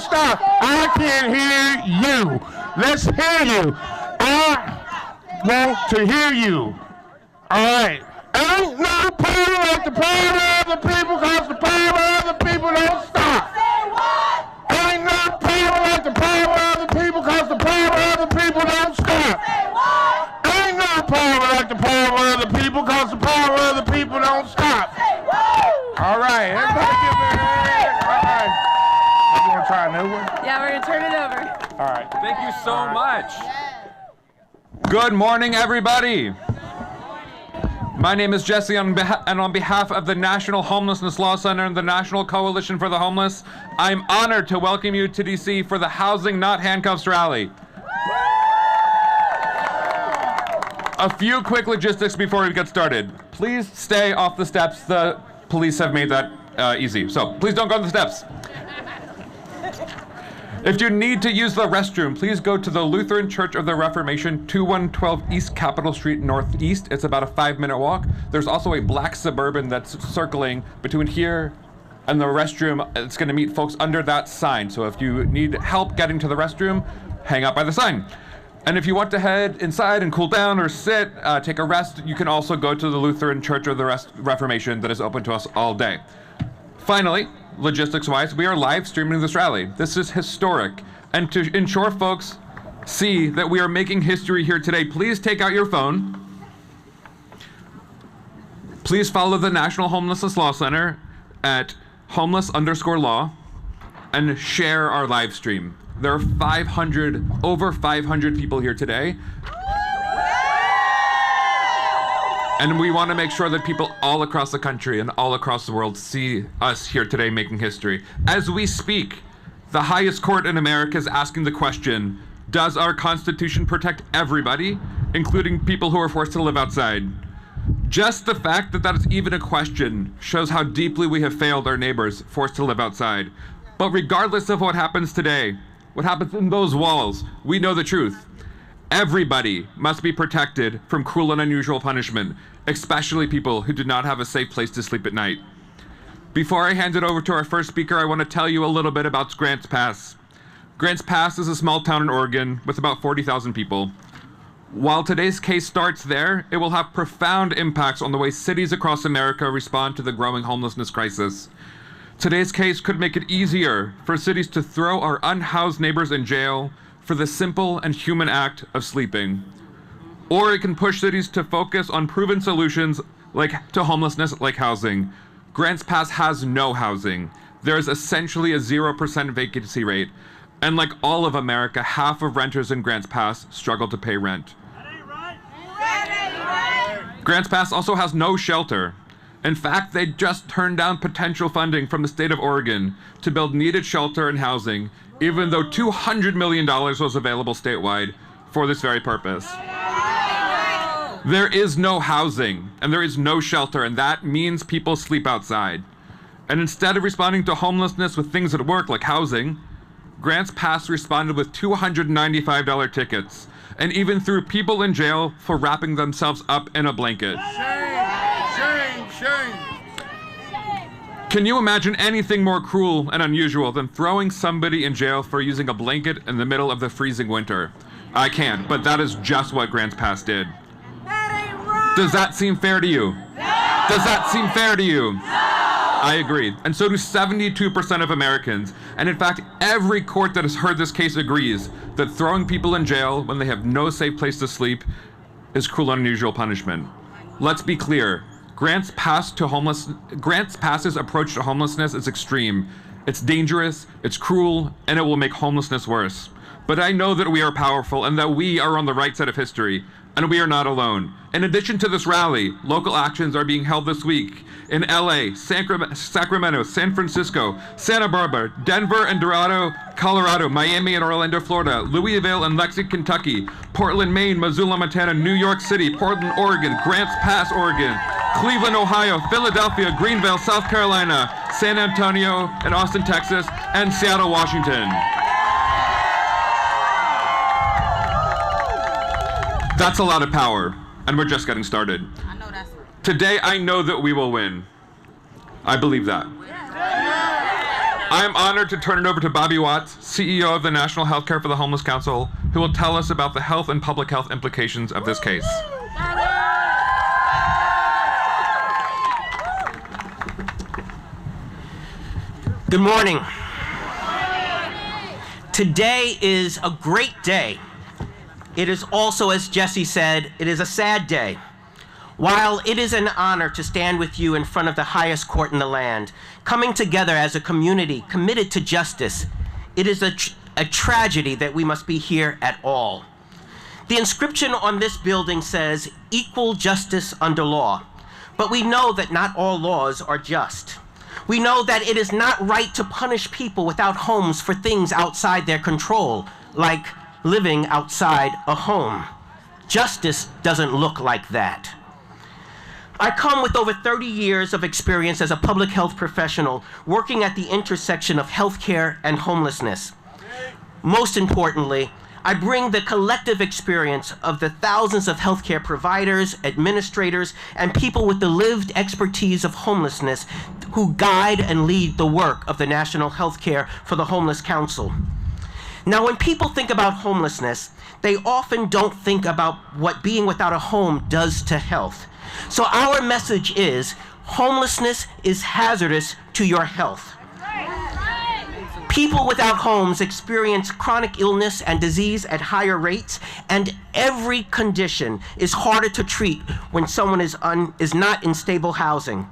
don't stop. I can't hear you. Let's hear you. I want to hear you. All right. Ain't no power like the power of the people, cause the power of the people don't stop. Ain't no power like the power of the people, cause the power of the people don't stop. Ain't no power like the power of the people, cause the power of the people don't stop. All right, everybody give me a hand. All right. You want to try a new one? Yeah, we're going to turn it over. All right. Thank you so much. Good morning, everybody. My name is Jesse, and on behalf of the National Homelessness Law Center and the National Coalition for the Homeless, I'm honored to welcome you to DC for the Housing Not Handcuffs rally. A few quick logistics before we get started. Please stay off the steps. The police have made that easy, so please don't go to the steps. If you need to use the restroom, please go to the Lutheran Church of the Reformation, 2112 East Capitol Street Northeast. It's about a 5-minute walk. There's also a black Suburban that's circling between here and the restroom. It's going to meet folks under that sign. So if you need help getting to the restroom, hang out by the sign. And if you want to head inside and cool down or sit, take a rest, you can also go to the Lutheran Church of the Reformation that is open to us all day. Finally, logistics-wise, we are live streaming this rally. This is historic. And to ensure folks see that we are making history here today, please take out your phone. Please follow the National Homelessness Law Center at homeless_law and share our live stream. There are over 500 people here today. And we want to make sure that people all across the country and all across the world see us here today making history. As we speak, the highest court in America is asking the question, does our Constitution protect everybody, including people who are forced to live outside? Just the fact that that is even a question shows how deeply we have failed our neighbors forced to live outside. But regardless of what happens today, what happens in those walls, we know the truth. Everybody must be protected from cruel and unusual punishment, especially people who do not have a safe place to sleep at night. Before I hand it over to our first speaker, I want to tell you a little bit about Grants Pass. Grants Pass is a small town in Oregon with about 40,000 people. While today's case starts there, it will have profound impacts on the way cities across America respond to the growing homelessness crisis. Today's case could make it easier for cities to throw our unhoused neighbors in jail for the simple and human act of sleeping. Or it can push cities to focus on proven solutions to homelessness like housing. Grants Pass has no housing. There is essentially a 0% vacancy rate. And like all of America, half of renters in Grants Pass struggle to pay rent. Grants Pass also has no shelter. In fact, they just turned down potential funding from the state of Oregon to build needed shelter and housing, even though $200 million was available statewide for this very purpose. There is no housing, and there is no shelter, and that means people sleep outside. And instead of responding to homelessness with things that work, like housing, Grants Pass responded with $295 tickets, and even threw people in jail for wrapping themselves up in a blanket. Shame. Can you imagine anything more cruel and unusual than throwing somebody in jail for using a blanket in the middle of the freezing winter? I can't, but that is just what Grants Pass did. Does that seem fair to you? Does that seem fair to you? I agree, and so do 72% of Americans. And in fact, every court that has heard this case agrees that throwing people in jail when they have no safe place to sleep is cruel and unusual punishment. Let's be clear. Grants Pass's approach to homelessness is extreme. It's dangerous, it's cruel, and it will make homelessness worse. But I know that we are powerful and that we are on the right side of history, and we are not alone. In addition to this rally, local actions are being held this week in LA, Sacramento, San Francisco, Santa Barbara, Denver and Dorado, Colorado, Miami and Orlando, Florida, Louisville and Lexington, Kentucky, Portland, Maine, Missoula, Montana, New York City, Portland, Oregon, Grants Pass, Oregon, Cleveland, Ohio, Philadelphia, Greenville, South Carolina, San Antonio and Austin, Texas, and Seattle, Washington. That's a lot of power, and we're just getting started. I know that's right. Today, I know that we will win. I believe that. I am honored to turn it over to Bobby Watts, CEO of the National Healthcare for the Homeless Council, who will tell us about the health and public health implications of this case. Good morning. Today is a great day. It is also, as Jesse said, it is a sad day. While it is an honor to stand with you in front of the highest court in the land, coming together as a community committed to justice, it is a tragedy that we must be here at all. The inscription on this building says, "Equal justice under law," but we know that not all laws are just. We know that it is not right to punish people without homes for things outside their control, like living outside a home. Justice doesn't look like that. I come with over 30 years of experience as a public health professional working at the intersection of healthcare and homelessness. Most importantly, I bring the collective experience of the thousands of healthcare providers, administrators, and people with the lived expertise of homelessness who guide and lead the work of the National Healthcare for the Homeless Council. Now, when people think about homelessness, they often don't think about what being without a home does to health. So our message is, homelessness is hazardous to your health. People without homes experience chronic illness and disease at higher rates, and every condition is harder to treat when someone is not in stable housing.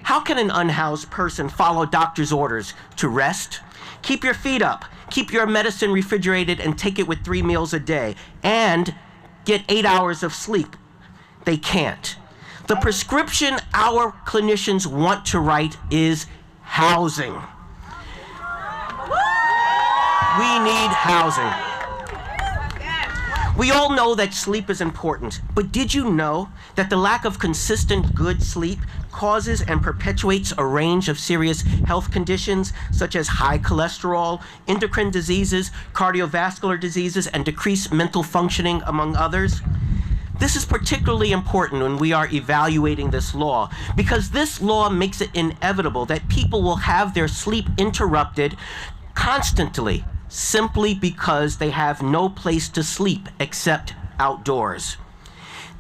How can an unhoused person follow doctor's orders to rest, keep your feet up, keep your medicine refrigerated and take it with 3 meals a day, and get 8 hours of sleep? They can't. The prescription our clinicians want to write is housing. We need housing. We all know that sleep is important, but did you know that the lack of consistent good sleep causes and perpetuates a range of serious health conditions such as high cholesterol, endocrine diseases, cardiovascular diseases, and decreased mental functioning, among others? This is particularly important when we are evaluating this law, because this law makes it inevitable that people will have their sleep interrupted constantly, simply because they have no place to sleep except outdoors.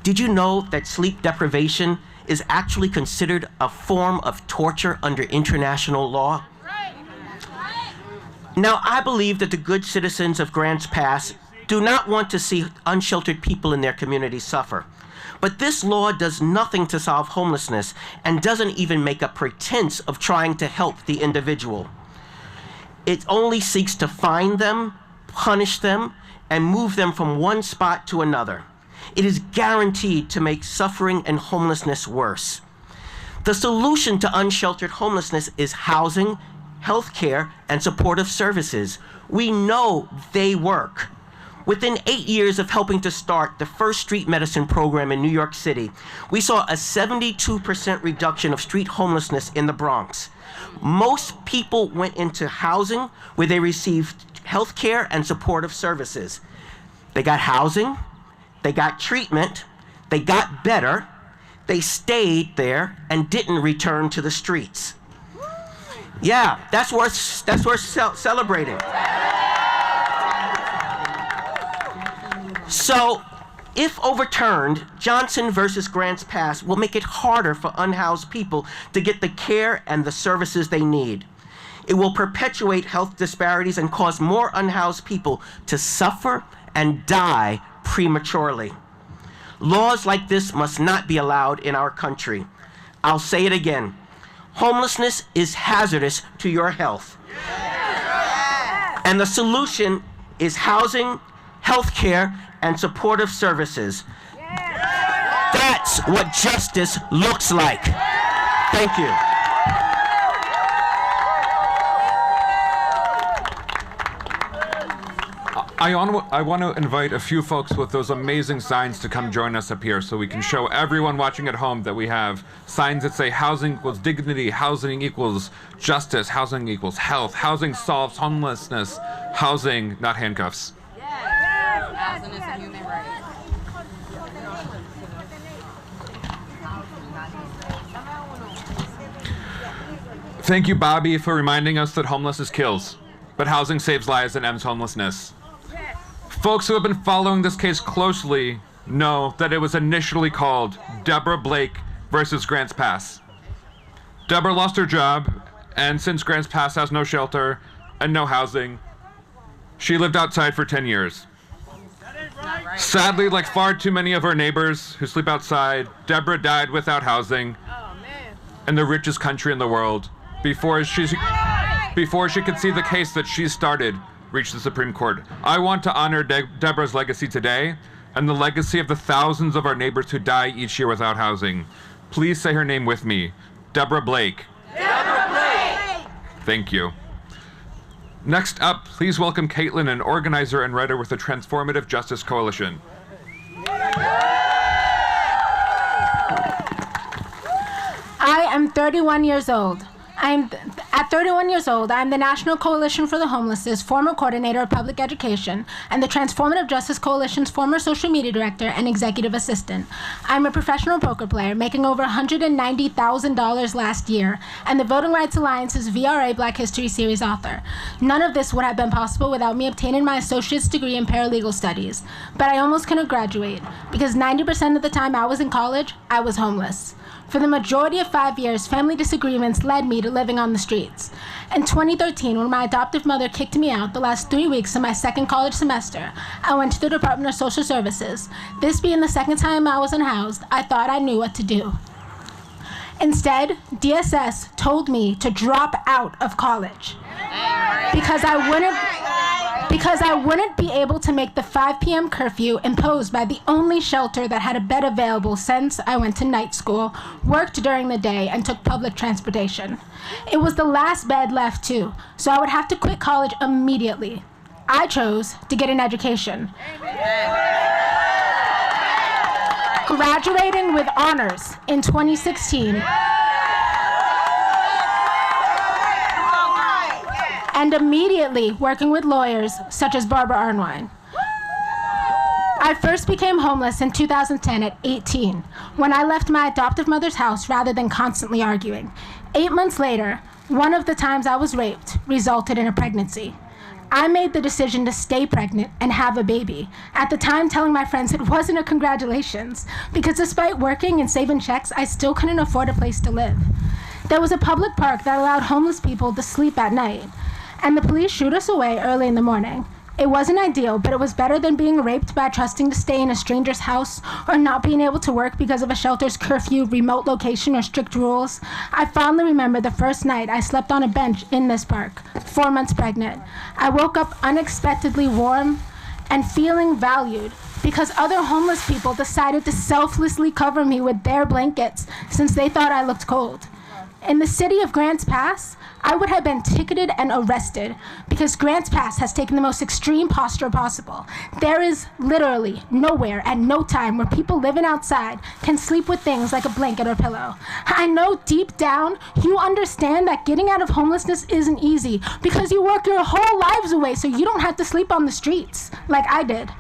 Did you know that sleep deprivation is actually considered a form of torture under international law? Now, I believe that the good citizens of Grants Pass do not want to see unsheltered people in their community suffer. But this law does nothing to solve homelessness and doesn't even make a pretense of trying to help the individual. It only seeks to find them, punish them, and move them from one spot to another. It is guaranteed to make suffering and homelessness worse. The solution to unsheltered homelessness is housing, health care, and supportive services. We know they work. Within 8 years of helping to start the first street medicine program in New York City, we saw a 72% reduction of street homelessness in the Bronx. Most people went into housing where they received health care and supportive services. They got housing, they got treatment, they got better, they stayed there and didn't return to the streets. Yeah, that's worth celebrating. So, if overturned, Johnson versus Grants Pass will make it harder for unhoused people to get the care and the services they need. It will perpetuate health disparities and cause more unhoused people to suffer and die prematurely. Laws like this must not be allowed in our country. I'll say it again. Homelessness is hazardous to your health. And the solution is housing, health care, and supportive services. That's what justice looks like. Thank you. I want to invite a few folks with those amazing signs to come join us up here so we can show everyone watching at home that we have signs that say housing equals dignity, housing equals justice, housing equals health, housing solves homelessness, housing, not handcuffs. Housing is a human right. Thank you, Bobby, for reminding us that homelessness kills, but housing saves lives and ends homelessness. Folks who have been following this case closely know that it was initially called Deborah Blake versus Grants Pass. Deborah lost her job, and since Grants Pass has no shelter and no housing, she lived outside for 10 years. Sadly, like far too many of her neighbors who sleep outside, Deborah died without housing in the richest country in the world before she could see the case that she started reach the Supreme Court. I want to honor Deborah's legacy today and the legacy of the thousands of our neighbors who die each year without housing. Please say her name with me. Deborah Blake. Deborah Blake! Thank you. Next up, please welcome Caitlin, an organizer and writer with the Transformative Justice Coalition. I am 31 years old. At 31 years old, I am the National Coalition for the Homeless's former coordinator of public education and the Transformative Justice Coalition's former social media director and executive assistant. I'm a professional poker player making over $190,000 last year and the Voting Rights Alliance's VRA Black History Series author. None of this would have been possible without me obtaining my associate's degree in paralegal studies, but I almost couldn't graduate because 90% of the time I was in college, I was homeless. For the majority of 5 years, family disagreements led me to living on the streets. In 2013, when my adoptive mother kicked me out the last 3 weeks of my second college semester, I went to the Department of Social Services. This being the second time I was unhoused, I thought I knew what to do. Instead, DSS told me to drop out of college because I wouldn't be able to make the 5 p.m. curfew imposed by the only shelter that had a bed available since I went to night school, worked during the day, and took public transportation. It was the last bed left too, so I would have to quit college immediately. I chose to get an education. Graduating with honors in 2016 and immediately working with lawyers such as Barbara Arnwine. I first became homeless in 2010 at 18, when I left my adoptive mother's house rather than constantly arguing. 8 months later, one of the times I was raped resulted in a pregnancy. I made the decision to stay pregnant and have a baby, at the time telling my friends it wasn't a congratulations, because despite working and saving checks, I still couldn't afford a place to live. There was a public park that allowed homeless people to sleep at night, and the police shooed us away early in the morning. It wasn't ideal, but it was better than being raped by trusting to stay in a stranger's house or not being able to work because of a shelter's curfew, remote location, or strict rules. I fondly remember the first night I slept on a bench in this park, 4 months pregnant. I woke up unexpectedly warm and feeling valued because other homeless people decided to selflessly cover me with their blankets since they thought I looked cold. In the city of Grants Pass, I would have been ticketed and arrested because Grants Pass has taken the most extreme posture possible. There is literally nowhere at no time where people living outside can sleep with things like a blanket or pillow. I know deep down you understand that getting out of homelessness isn't easy because you work your whole lives away so you don't have to sleep on the streets like I did.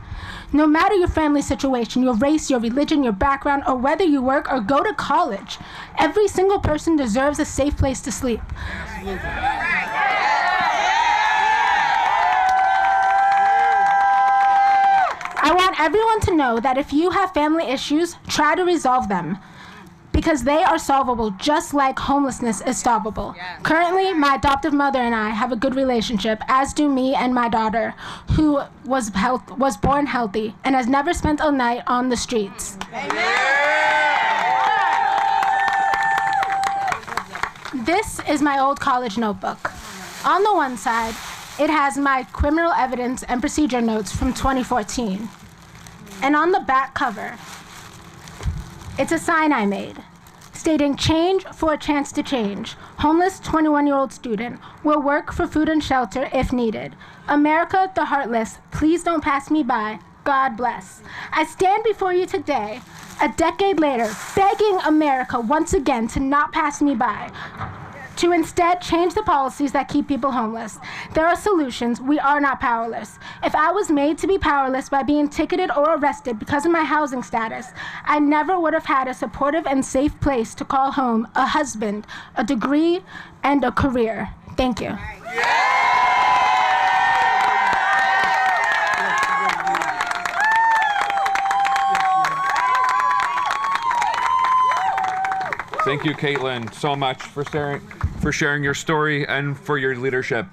No matter your family situation, your race, your religion, your background, or whether you work or go to college, every single person deserves a safe place to sleep. I want everyone to know that if you have family issues, try to resolve them, because they are solvable just like homelessness is solvable. Currently, my adoptive mother and I have a good relationship, as do me and my daughter, who was born healthy and has never spent a night on the streets. This is my old college notebook. On the one side, it has my criminal evidence and procedure notes from 2014. And on the back cover, it's a sign I made, stating change for a chance to change. Homeless 21-year-old student will work for food and shelter if needed. America the heartless, please don't pass me by. God bless. I stand before you today, a decade later, begging America once again to not pass me by. to instead change the policies that keep people homeless. There are solutions. We are not powerless. If I was made to be powerless by being ticketed or arrested because of my housing status, I never would have had a supportive and safe place to call home, a husband, a degree, and a career. Thank you. Thank you, Caitlin, so much for sharing your story and for your leadership.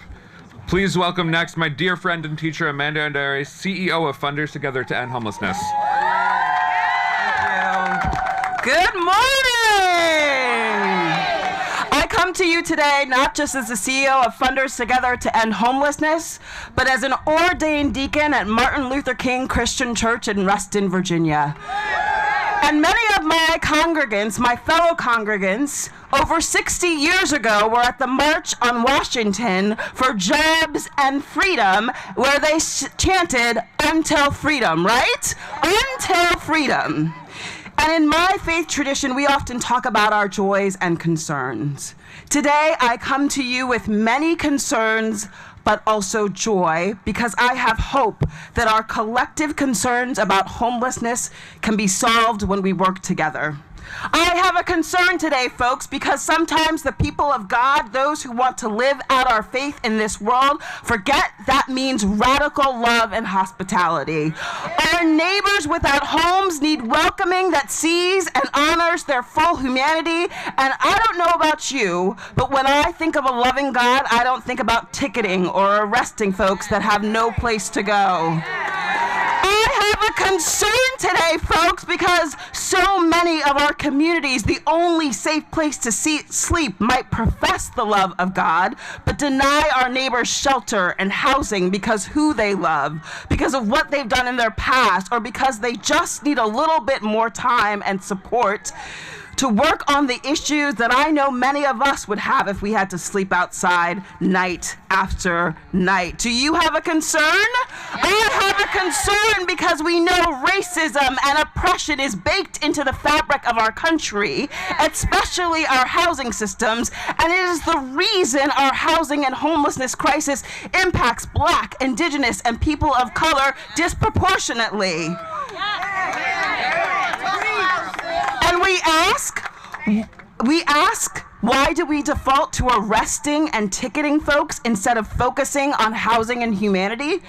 Please welcome next my dear friend and teacher, Amanda Andare, CEO of Funders Together to End Homelessness. Good morning! I come to you today not just as the CEO of Funders Together to End Homelessness, but as an ordained deacon at Martin Luther King Christian Church in Reston, Virginia. And many of my congregants, my fellow congregants, over 60 years ago were at the March on Washington for Jobs and Freedom, where they chanted, "Until freedom," right? Until freedom. And in my faith tradition, we often talk about our joys and concerns. Today, I come to you with many concerns, but also joy, because I have hope that our collective concerns about homelessness can be solved when we work together. I have a concern today, folks, because sometimes the people of God, those who want to live out our faith in this world, forget that means radical love and hospitality. Our neighbors without homes need welcoming that sees and honors their full humanity. And I don't know about you, but when I think of a loving God, I don't think about ticketing or arresting folks that have no place to go. I have a concern today, folks, because so many of our communities, the only safe place to sleep, might profess the love of God, but deny our neighbors shelter and housing because who they love, because of what they've done in their past, or because they just need a little bit more time and support to work on the issues that I know many of us would have if we had to sleep outside night after night. Do you have a concern? I have a concern because we know racism and oppression is baked into the fabric of our country, especially our housing systems, and it is the reason our housing and homelessness crisis impacts Black, Indigenous, and people of color disproportionately. And we ask, why do we default to arresting and ticketing folks instead of focusing on housing and humanity?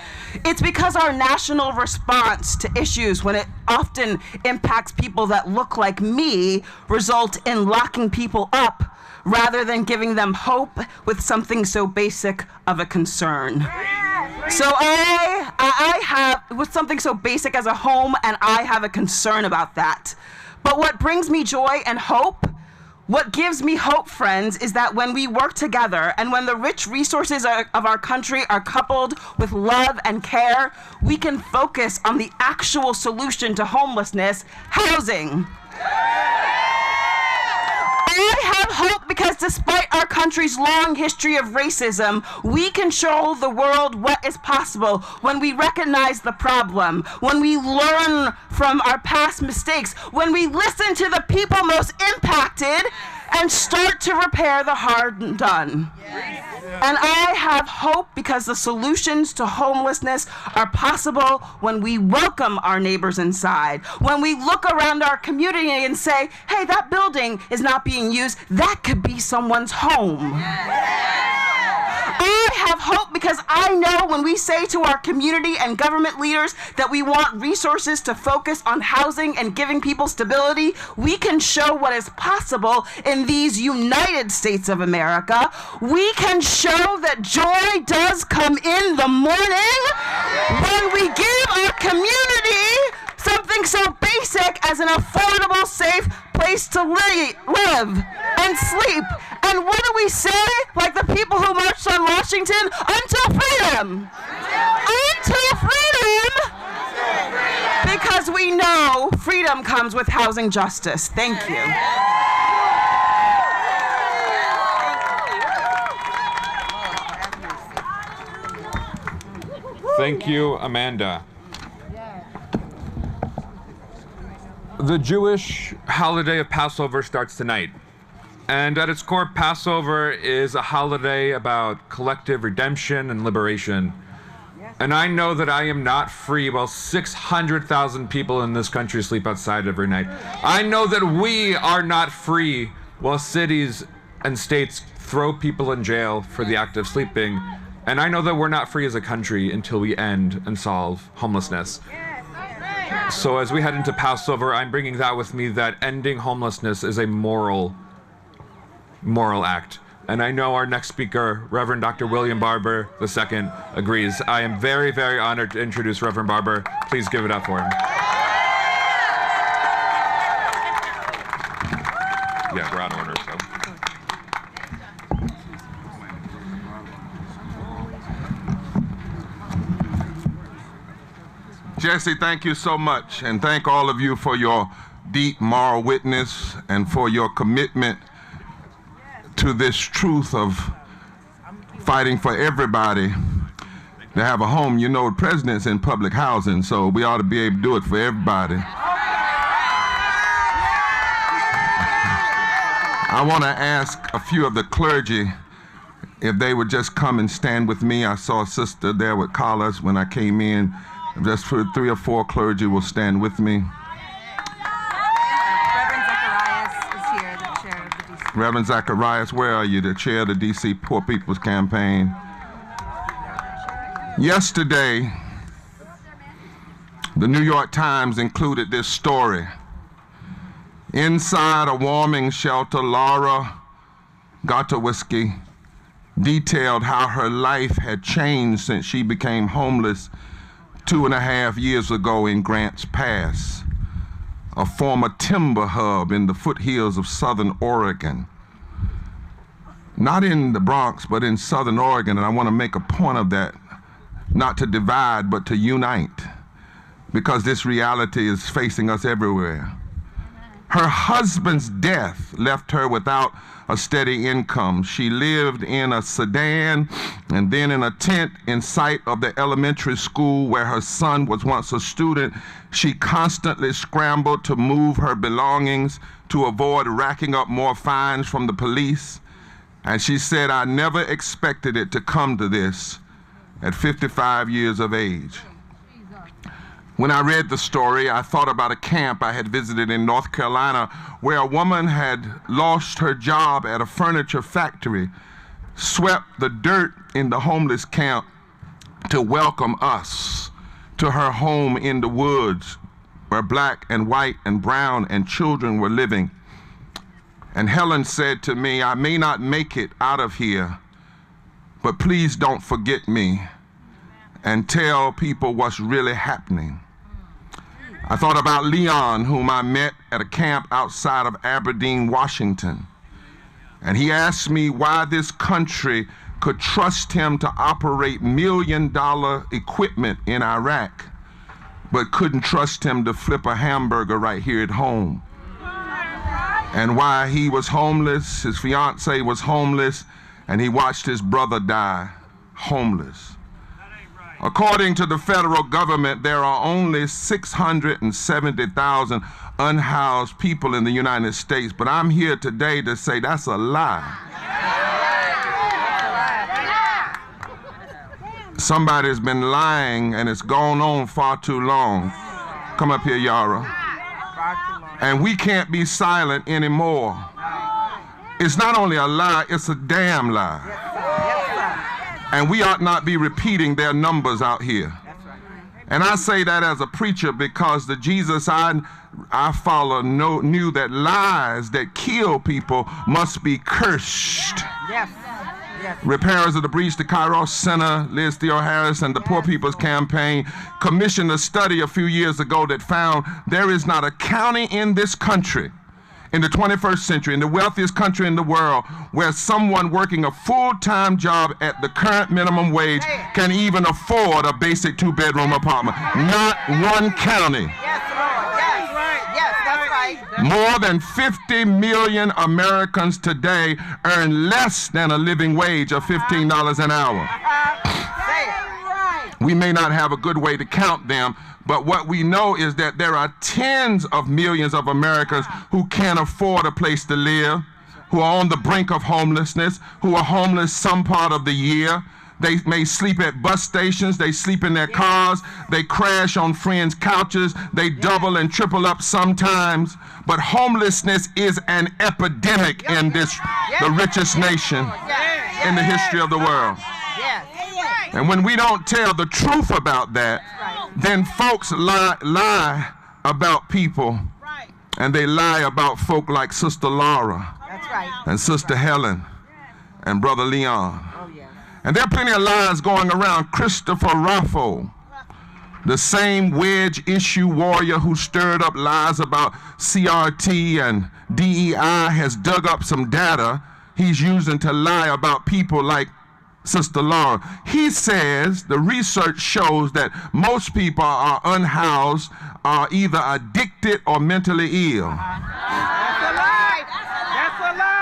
It's because our national response to issues, when it often impacts people that look like me, result in locking people up rather than giving them hope with something so basic of a concern. So I have, with something so basic as a home, and I have a concern about that. But what brings me joy and hope, what gives me hope, friends, is that when we work together and when the rich resources of our country are coupled with love and care, we can focus on the actual solution to homelessness, housing. I have hope because despite our country's long history of racism, we can show the world what is possible when we recognize the problem, when we learn from our past mistakes, when we listen to the people most impacted and start to repair the hard done. Yes. And I have hope because the solutions to homelessness are possible when we welcome our neighbors inside, when we look around our community and say, hey, that building is not being used, that could be someone's home. Yes. I have hope because I know when we say to our community and government leaders that we want resources to focus on housing and giving people stability, we can show what is possible in these United States of America. We can show that joy does come in the morning when we give our community something so basic as an affordable, safe place to live and sleep. And what do we say, like the people who marched on Washington? Until freedom! Until freedom! Because we know freedom comes with housing justice. Thank you. Thank you, Amanda. The Jewish holiday of Passover starts tonight. And at its core, Passover is a holiday about collective redemption and liberation. And I know that I am not free while 600,000 people in this country sleep outside every night. I know that we are not free while cities and states throw people in jail for the act of sleeping. And I know that we're not free as a country until we end and solve homelessness. So as we head into Passover, I'm bringing that with me, that ending homelessness is a moral act. And I know our next speaker, Reverend Dr. William Barber II, agrees. I am very, very honored to introduce Reverend Barber. Please give it up for him. Yeah, we're out of order, so. Jesse, thank you so much, and thank all of you for your deep moral witness and for your commitment to this truth of fighting for everybody to have a home. You know, the president's in public housing, so we ought to be able to do it for everybody. I want to ask a few of the clergy if they would just come and stand with me. I saw a sister there with collars when I came in. Just for 3 or 4 clergy will stand with me. Reverend Zacharias, where are you? The chair of the DC Poor People's Campaign. Yesterday, the New York Times included this story. Inside a warming shelter, Laura Gotowiski detailed how her life had changed since she became homeless 2.5 years ago in Grants Pass, a former timber hub in the foothills of Southern Oregon. Not in the Bronx, but in Southern Oregon, and I want to make a point of that, not to divide, but to unite, because this reality is facing us everywhere. Her husband's death left her without a steady income. She lived in a sedan and then in a tent in sight of the elementary school where her son was once a student. She constantly scrambled to move her belongings to avoid racking up more fines from the police. And she said, "I never expected it to come to this at 55 years of age." When I read the story, I thought about a camp I had visited in North Carolina where a woman had lost her job at a furniture factory, swept the dirt in the homeless camp to welcome us to her home in the woods where black and white and brown and children were living. And Helen said to me, "I may not make it out of here, but please don't forget me and tell people what's really happening." I thought about Leon, whom I met at a camp outside of Aberdeen, Washington. And he asked me why this country could trust him to operate $1 million equipment in Iraq, but couldn't trust him to flip a hamburger right here at home. And why he was homeless, his fiance was homeless, and he watched his brother die homeless. According to the federal government, there are only 670,000 unhoused people in the United States, but I'm here today to say that's a lie. Somebody's been lying and it's gone on far too long. Come up here, Yara. And we can't be silent anymore. It's not only a lie, it's a damn lie. And we ought not be repeating their numbers out here. And I say that as a preacher because the Jesus I follow knew that lies that kill people must be cursed. Yes. Repairers of the Breach, the Kairos Center, Liz Theo Harris, and the Poor People's Campaign commissioned a study a few years ago that found there is not a county in this country, in the 21st century, in the wealthiest country in the world, where someone working a full-time job at the current minimum wage can even afford a basic 2-bedroom apartment. Not one county. Yes, Lord. Yes, right. Yes, that's right. More than 50 million Americans today earn less than a living wage of $15 an hour. We may not have a good way to count them, but what we know is that there are tens of millions of Americans who can't afford a place to live. who are on the brink of homelessness, who are homeless some part of the year. They may sleep at bus stations, they sleep in their cars, they crash on friends' couches, they double and triple up sometimes. But homelessness is an epidemic in this, the richest nation in the history of the world. And when we don't tell the truth about that, then folks lie about people, and they lie about folk like Sister Laura and Sister Helen and Brother Leon. And there are plenty of lies going around. Christopher Raffo, the same wedge issue warrior who stirred up lies about CRT and DEI, has dug up some data he's using to lie about people like Sister Laura. He says the research shows that most people are unhoused, are either addicted or mentally ill. That's a lie. That's a lie.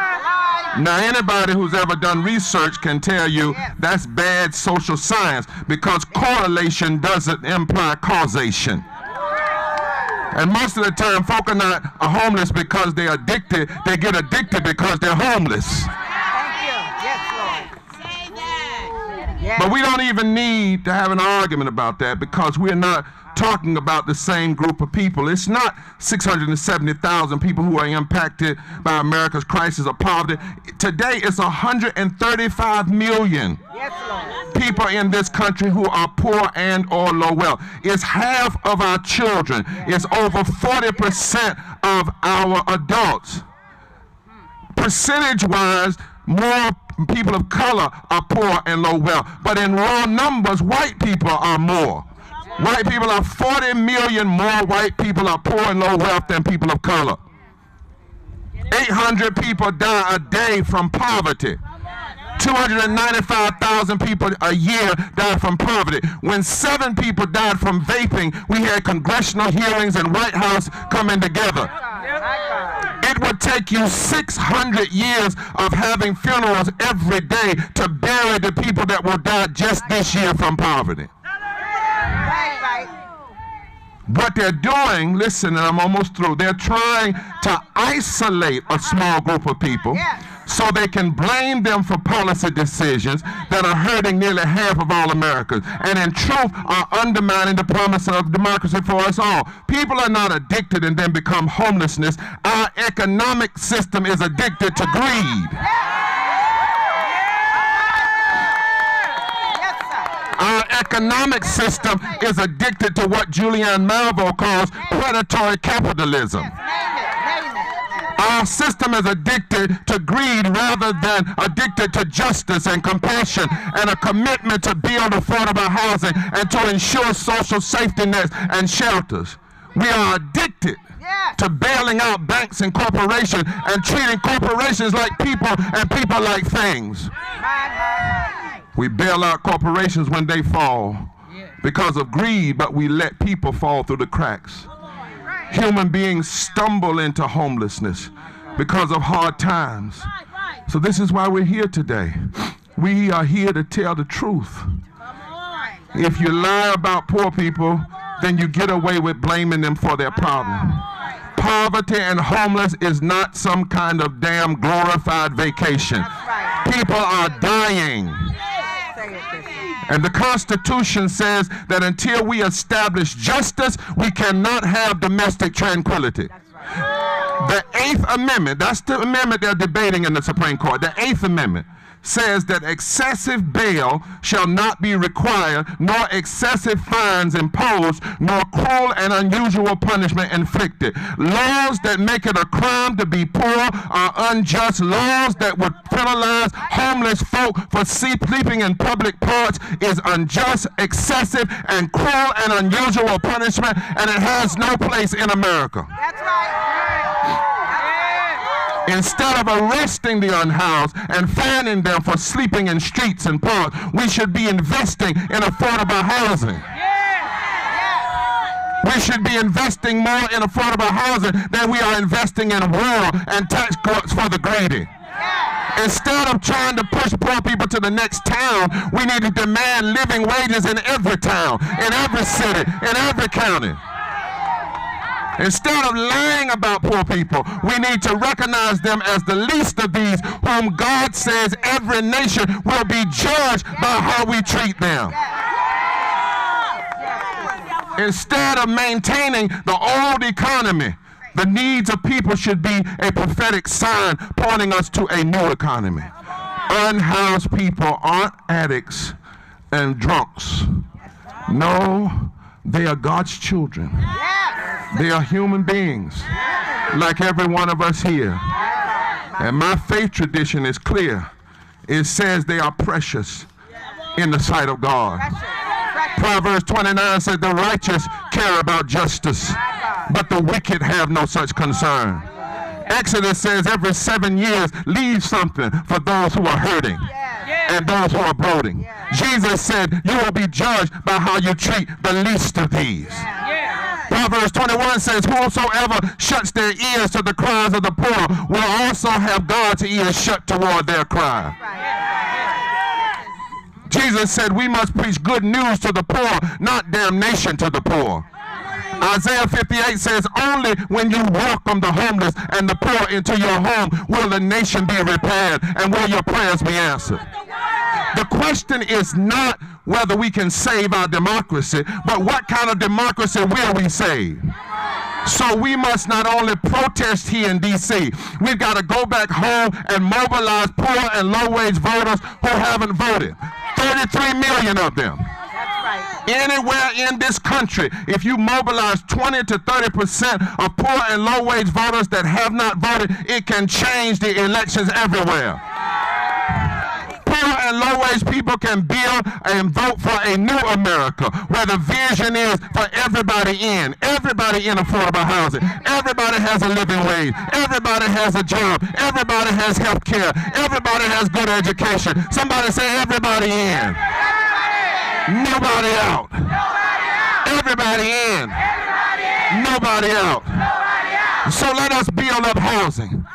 Now, anybody who's ever done research can tell you that's bad social science, because correlation doesn't imply causation. And most of the time, folk are not homeless because they're addicted. They get addicted because they're homeless. Thank you. Yes, Lord. Say that. Yes. But we don't even need to have an argument about that, because we're not talking about the same group of people. It's not 670,000 people who are impacted by America's crisis of poverty. Today, it's 135 million people in this country who are poor and or low wealth. It's half of our children. It's over 40% of our adults. Percentage-wise, more people of color are poor and low wealth. But in raw numbers, white people are more. White people are 40 million more white people are poor and low wealth than people of color. 800 people die a day from poverty. 295,000 people a year die from poverty. When 7 people died from vaping, we had congressional hearings and White House coming together. It would take you 600 years of having funerals every day to bury the people that will die just this year from poverty. What they're doing, listen, and I'm almost through, they're trying to isolate a small group of people so they can blame them for policy decisions that are hurting nearly half of all Americans, and in truth are undermining the promise of democracy for us all. People are not addicted and then become homelessness. Our economic system is addicted to greed. Our economic system is addicted to what Julianne Malveaux calls predatory capitalism. Our system is addicted to greed rather than addicted to justice and compassion and a commitment to build affordable housing and to ensure social safety nets and shelters. We are addicted to bailing out banks and corporations and treating corporations like people and people like things. We bail out corporations when they fall because of greed, but we let people fall through the cracks. Human beings stumble into homelessness because of hard times. So this is why we're here today. We are here to tell the truth. If you lie about poor people, then you get away with blaming them for their problem. Poverty and homeless is not some kind of damn glorified vacation. People are dying. And the Constitution says that until we establish justice, we cannot have domestic tranquility. The 8th Amendment, that's the amendment they're debating in the Supreme Court, the 8th Amendment, says that excessive bail shall not be required, nor excessive fines imposed, nor cruel and unusual punishment inflicted. Laws that make it a crime to be poor are unjust. Laws that would penalize homeless folk for sleeping in public parks is unjust, excessive, and cruel and unusual punishment, and it has no place in America. That's right. Instead of arresting the unhoused and fining them for sleeping in streets and parks, we should be investing in affordable housing. We should be investing more in affordable housing than we are investing in war and tax cuts for the greedy. Instead of trying to push poor people to the next town, we need to demand living wages in every town, in every city, in every county. Instead of lying about poor people, we need to recognize them as the least of these, whom God says every nation will be judged by how we treat them. Instead of maintaining the old economy, the needs of people should be a prophetic sign pointing us to a new economy. Unhoused people aren't addicts and drunks. No, they are God's children. They are human beings, like every one of us here. And my faith tradition is clear. It says they are precious in the sight of God. Proverbs 29 says the righteous care about justice, but the wicked have no such concern. Exodus says every 7 years leave something for those who are hurting and those who are bloating. Jesus said you will be judged by how you treat the least of these. Proverbs 21 says whosoever shuts their ears to the cries of the poor will also have God's ears shut toward their cry. Jesus said we must preach good news to the poor, not damnation to the poor. Isaiah 58 says only when you welcome the homeless and the poor into your home will the nation be repaired and will your prayers be answered. The question is not whether we can save our democracy, but what kind of democracy will we save? So we must not only protest here in D.C., we've got to go back home and mobilize poor and low-wage voters who haven't voted. 33 million of them. Anywhere in this country, if you mobilize 20 to 30% of poor and low-wage voters that have not voted, it can change the elections everywhere. Poor and low-wage people can build and vote for a new America where the vision is for everybody in affordable housing. Everybody has a living wage. Everybody has a job. Everybody has health care. Everybody has good education. Somebody say everybody in. Nobody out. Everybody in. Nobody out. So let us build up housing.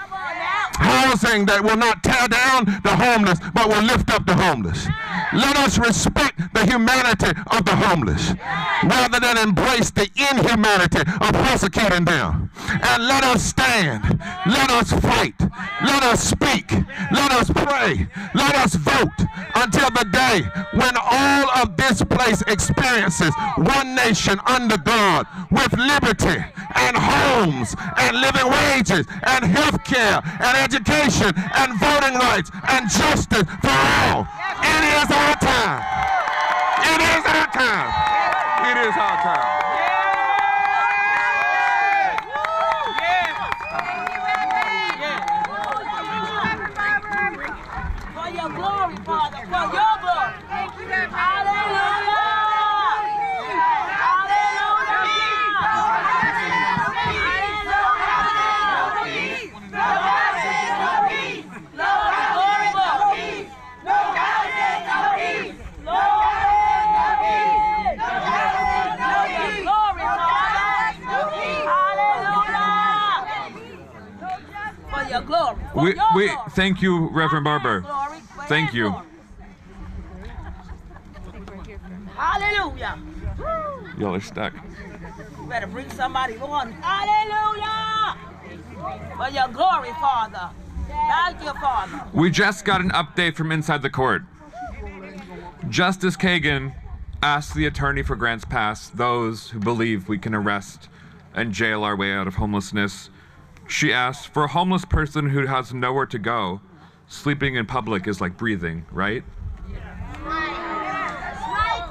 Housing that will not tear down the homeless, but will lift up the homeless. Let us respect the humanity of the homeless, rather than embrace the inhumanity of persecuting them. And let us stand, let us fight, let us speak, let us pray, let us vote until the day when all of this place experiences one nation under God with liberty and homes and living wages and health care and education and voting rights and justice for all. It is our time. It is our time. It is our time. For your glory, Father, for your glory. Hallelujah. We thank you, Reverend Barber. Thank you. Hallelujah. Y'all are stuck. You better bring somebody on. Hallelujah. For your glory, Father. Thank you, Father. We just got an update from inside the court. Justice Kagan asked the attorney for Grants Pass, those who believe we can arrest and jail our way out of homelessness. She asked, for a homeless person who has nowhere to go, sleeping in public is like breathing, right?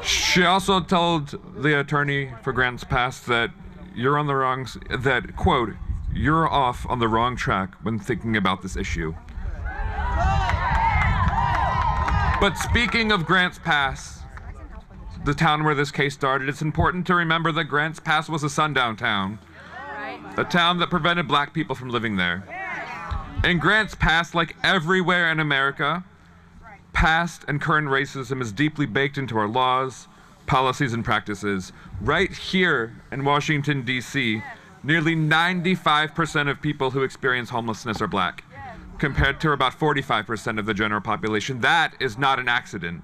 She also told the attorney for Grants Pass that you're on the wrong, that, quote, you're off on the wrong track when thinking about this issue. But speaking of Grants Pass, the town where this case started, it's important to remember that Grants Pass was a sundown town. A town that prevented black people from living there. In Grants Pass, like everywhere in America, past and current racism is deeply baked into our laws, policies, and practices. Right here in Washington, D.C., nearly 95% of people who experience homelessness are black, compared to about 45% of the general population. That is not an accident.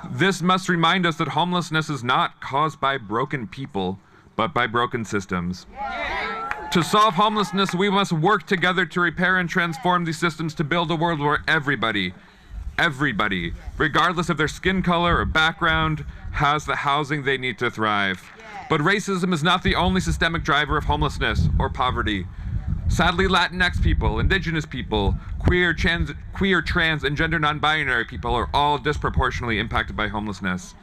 This must remind us that homelessness is not caused by broken people, but by broken systems. To solve homelessness, we must work together to repair and transform these systems to build a world where everybody, regardless of their skin color or background, has the housing they need to thrive. But racism is not the only systemic driver of homelessness or poverty. Sadly, Latinx people, Indigenous people, queer, trans, and gender non-binary people are all disproportionately impacted by homelessness.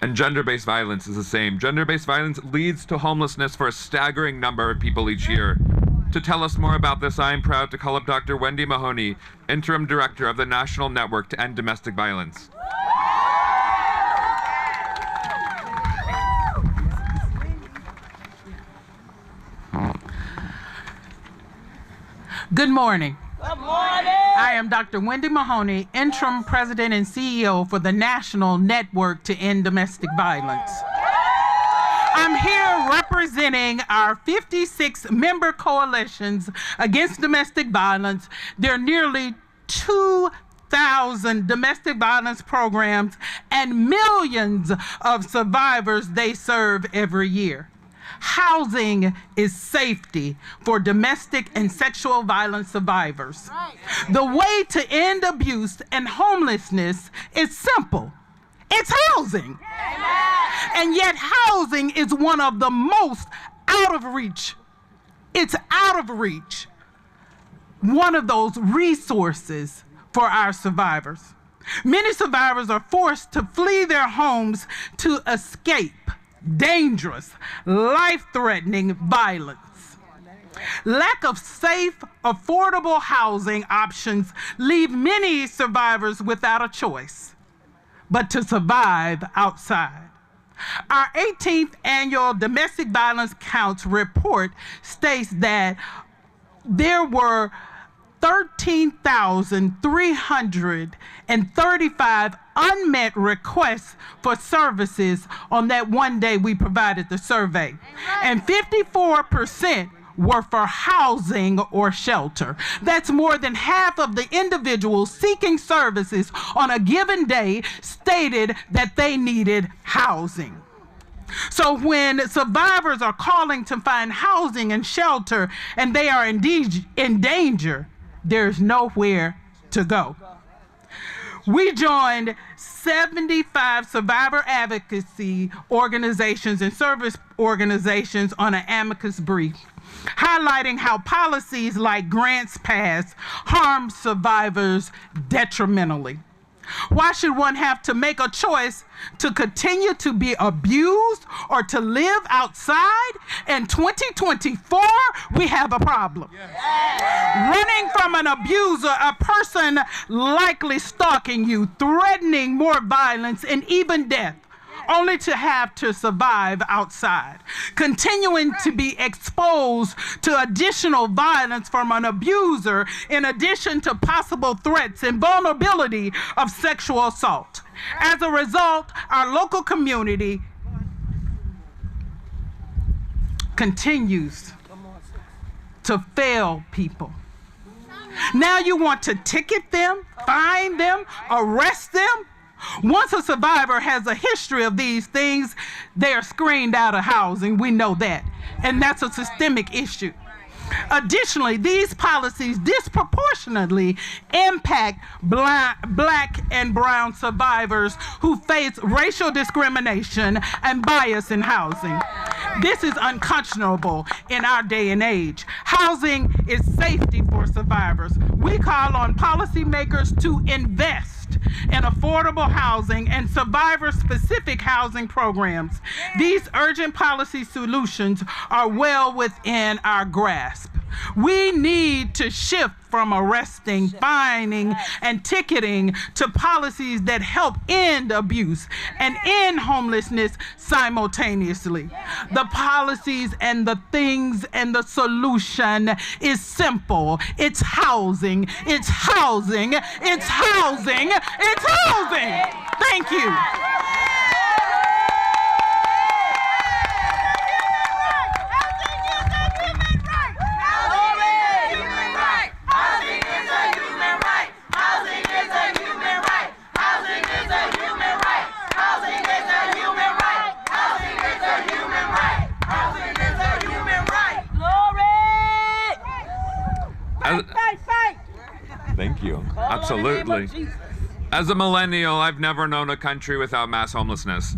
And gender-based violence is the same. Gender-based violence leads to homelessness for a staggering number of people each year. To tell us more about this, I am proud to call up Dr. Wendy Mahoney, Interim Director of the National Network to End Domestic Violence. Good morning. Good morning. I am Dr. Wendy Mahoney, Interim President and CEO for the National Network to End Domestic Violence. I'm here representing our 56 member coalitions against domestic violence. There are nearly 2,000 domestic violence programs and millions of survivors they serve every year. Housing is safety for domestic and sexual violence survivors. The way to end abuse and homelessness is simple. It's housing. And yet housing is one of the most out of reach. It's out of reach. One of those resources for our survivors. Many survivors are forced to flee their homes to escape dangerous, life-threatening violence. Lack of safe, affordable housing options leave many survivors without a choice but to survive outside. Our 18th annual Domestic Violence Counts report states that there were 13,335 unmet requests for services on that one day we provided the survey. And 54% were for housing or shelter. That's more than half of the individuals seeking services on a given day stated that they needed housing. So when survivors are calling to find housing and shelter and they are in danger, there's nowhere to go. We joined 75 survivor advocacy organizations and service organizations on an amicus brief, highlighting how policies like grants passed harm survivors detrimentally. Why should one have to make a choice to continue to be abused or to live outside? In 2024, we have a problem. Running from an abuser, a person likely stalking you, threatening more violence and even death, only to have to survive outside. Continuing to be exposed to additional violence from an abuser in addition to possible threats and vulnerability of sexual assault. As a result, our local community continues to fail people. Now you want to ticket them, fine them, arrest them? Once a survivor has a history of these things, they are screened out of housing. We know that. And that's a systemic issue. Additionally, these policies disproportionately impact Black and brown survivors who face racial discrimination and bias in housing. This is unconscionable in our day and age. Housing is safety for survivors. We call on policymakers to invest in affordable housing and survivor-specific housing programs. These urgent policy solutions are well within our grasp. We need to shift from arresting, fining, and ticketing to policies that help end abuse and end homelessness simultaneously. The policies and the things and the solution is simple. It's housing, it's housing, it's housing, it's housing. Thank you. Glory. Absolutely. As a millennial, I've never known a country without mass homelessness.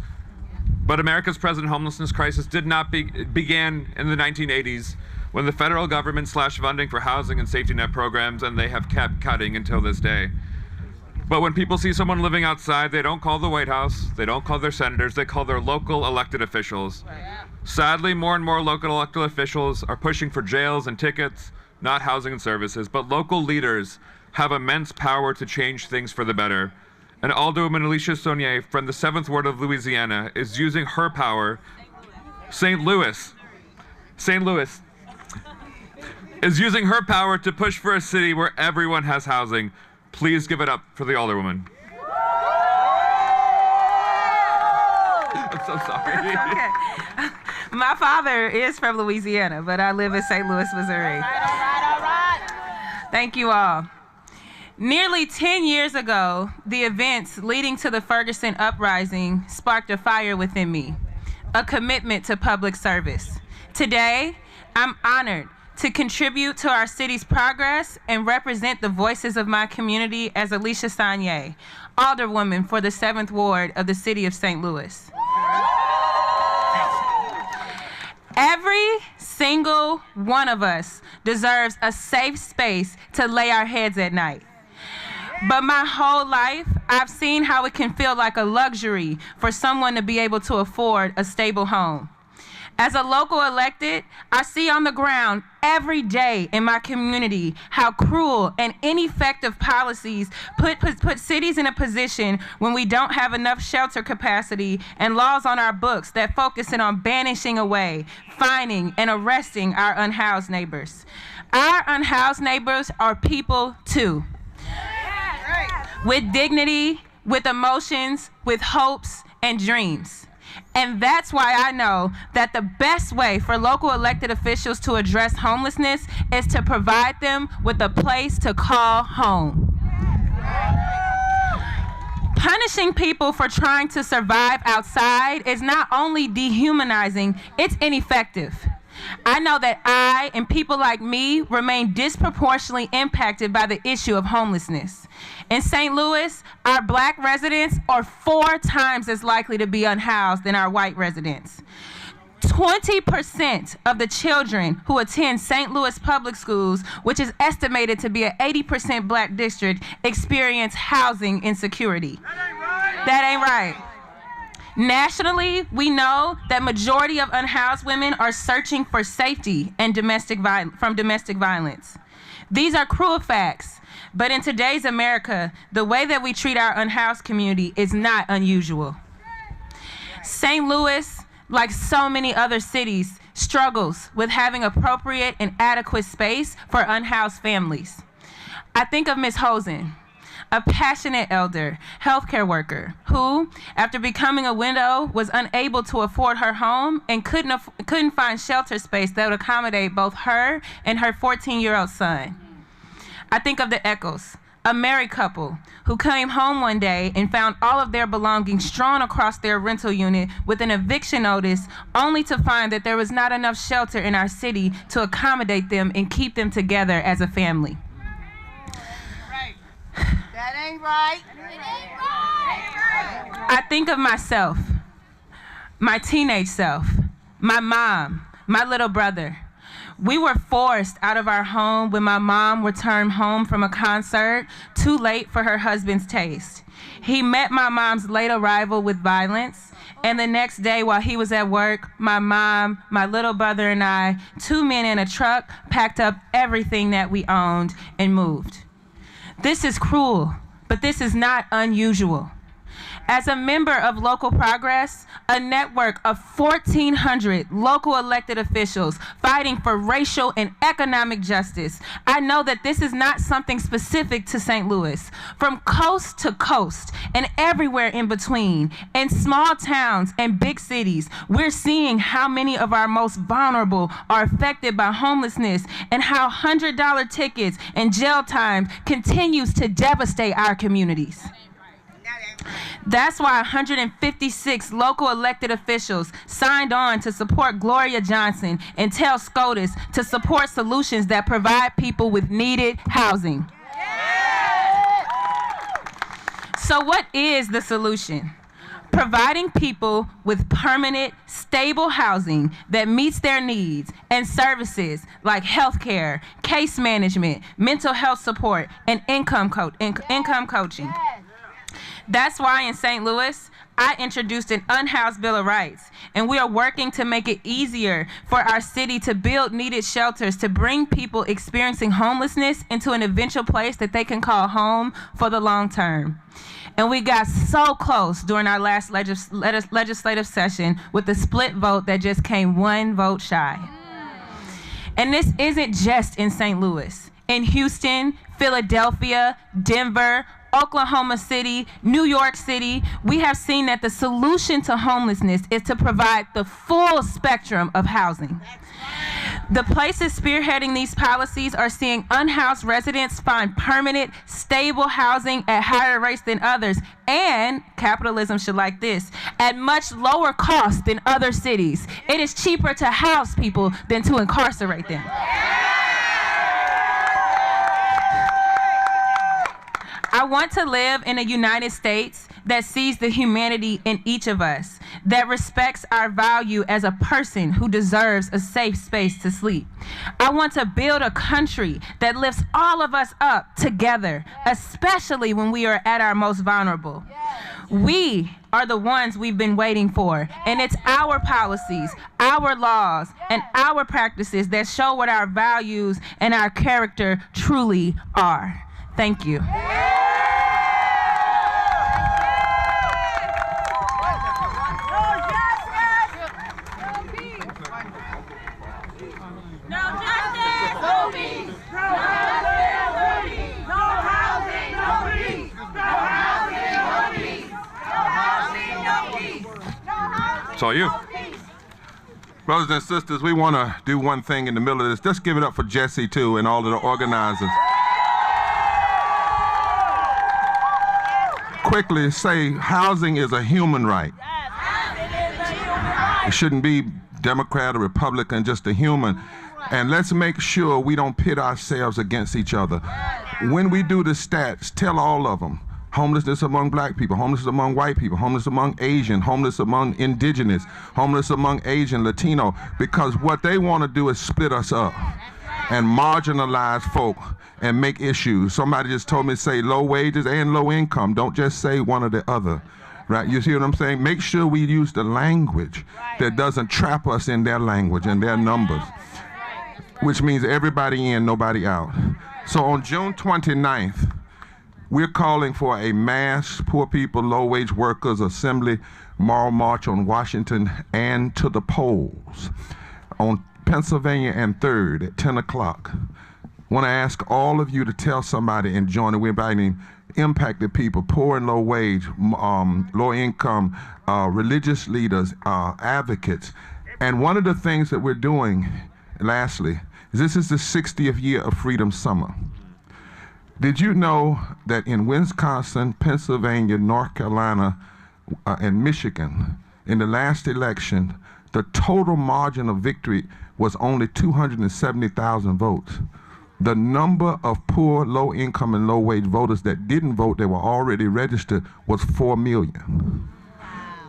But America's present homelessness crisis did not began in the 1980s when the federal government slashed funding for housing and safety net programs, and they have kept cutting until this day. But when people see someone living outside, they don't call the White House, they don't call their senators, they call their local elected officials. Sadly, more and more local elected officials are pushing for jails and tickets, not housing and services, but local leaders have immense power to change things for the better. And Alderwoman Alicia Saunier from the 7th Ward of Louisiana is using her power. St. Louis is using her power to push for a city where everyone has housing. Please give it up for the Alderwoman. I'm so sorry. Okay. My father is from Louisiana, but I live in St. Louis, Missouri. All right. Thank you all. Nearly 10 years ago, the events leading to the Ferguson uprising sparked a fire within me, a commitment to public service. Today, I'm honored to contribute to our city's progress and represent the voices of my community as Alicia Saunier, Alderwoman for the 7th Ward of the City of St. Louis. Every single one of us deserves a safe space to lay our heads at night. But my whole life, I've seen how it can feel like a luxury for someone to be able to afford a stable home. As a local elected, I see on the ground every day in my community how cruel and ineffective policies put cities in a position when we don't have enough shelter capacity and laws on our books that focus in on banishing away, fining, and arresting our unhoused neighbors. Our unhoused neighbors are people too. With dignity, with emotions, with hopes and dreams. And that's why I know that the best way for local elected officials to address homelessness is to provide them with a place to call home. Punishing people for trying to survive outside is not only dehumanizing, it's ineffective. I know that I and people like me remain disproportionately impacted by the issue of homelessness. In St. Louis, our Black residents are 4 times as likely to be unhoused than our white residents. 20% of the children who attend St. Louis public schools, which is estimated to be an 80% Black district, experience housing insecurity. That ain't right. Nationally, we know that majority of unhoused women are searching for safety and from domestic violence. These are cruel facts, but in today's America, the way that we treat our unhoused community is not unusual. St. Louis, like so many other cities, struggles with having appropriate and adequate space for unhoused families. I think of Ms. Hosen, a passionate elder, healthcare worker, who, after becoming a widow, was unable to afford her home and couldn't find shelter space that would accommodate both her and her 14-year-old son. I think of the Echoes, a married couple who came home one day and found all of their belongings strewn across their rental unit with an eviction notice, only to find that there was not enough shelter in our city to accommodate them and keep them together as a family. That ain't right. I think of myself, my teenage self, my mom, my little brother. We were forced out of our home when my mom returned home from a concert too late for her husband's taste. He met my mom's late arrival with violence, and the next day while he was at work, my mom, my little brother, and I, 2 men in a truck, packed up everything that we owned and moved. This is cruel, but this is not unusual. As a member of Local Progress, a network of 1,400 local elected officials fighting for racial and economic justice, I know that this is not something specific to St. Louis. From coast to coast and everywhere in between, in small towns and big cities, we're seeing how many of our most vulnerable are affected by homelessness and how $100 tickets and jail time continues to devastate our communities. That's why 156 local elected officials signed on to support Gloria Johnson and tell SCOTUS to support solutions that provide people with needed housing. So what is the solution? Providing people with permanent, stable housing that meets their needs and services like healthcare, case management, mental health support, and income coaching. That's why in St. Louis, I introduced an unhoused Bill of Rights, and we are working to make it easier for our city to build needed shelters to bring people experiencing homelessness into an eventual place that they can call home for the long term. And we got so close during our last legislative session with the split vote that just came 1 vote shy. And this isn't just in St. Louis. In Houston, Philadelphia, Denver, Oklahoma City, New York City, we have seen that the solution to homelessness is to provide the full spectrum of housing. The places spearheading these policies are seeing unhoused residents find permanent, stable housing at higher rates than others, and capitalism should like this, at much lower cost than other cities. It is cheaper to house people than to incarcerate them. I want to live in a United States that sees the humanity in each of us, that respects our value as a person who deserves a safe space to sleep. I want to build a country that lifts all of us up together, especially when we are at our most vulnerable. We are the ones we've been waiting for, and it's our policies, our laws, and our practices that show what our values and our character truly are. Thank you. It's all you. Brothers and sisters, we want to do one thing in the middle of this. Just give it up for Jesse, too, and all of the organizers. Quickly say, housing is a human right. It shouldn't be Democrat or Republican, just a human. And let's make sure we don't pit ourselves against each other. When we do the stats, tell all of them. Homelessness among black people, homelessness among white people, homeless among Asian, homeless among indigenous, homeless among Asian, Latino, because what they want to do is split us up and marginalize folk and make issues. Somebody just told me to say low wages and low income. Don't just say one or the other, right? You see what I'm saying? Make sure we use the language that doesn't trap us in their language and their numbers, which means everybody in, nobody out. So on June 29th, we're calling for a mass poor people, low-wage workers assembly, moral march on Washington and to the polls on Pennsylvania and 3rd at 10 o'clock. Want to ask all of you to tell somebody and join it. We're inviting impacted people, poor and low wage, low income, religious leaders, advocates. And one of the things that we're doing, lastly, is this is the 60th year of Freedom Summer. Did you know that in Wisconsin, Pennsylvania, North Carolina, and Michigan, in the last election, the total margin of victory was only 270,000 votes. The number of poor, low-income, and low-wage voters that didn't vote, they were already registered, was 4 million.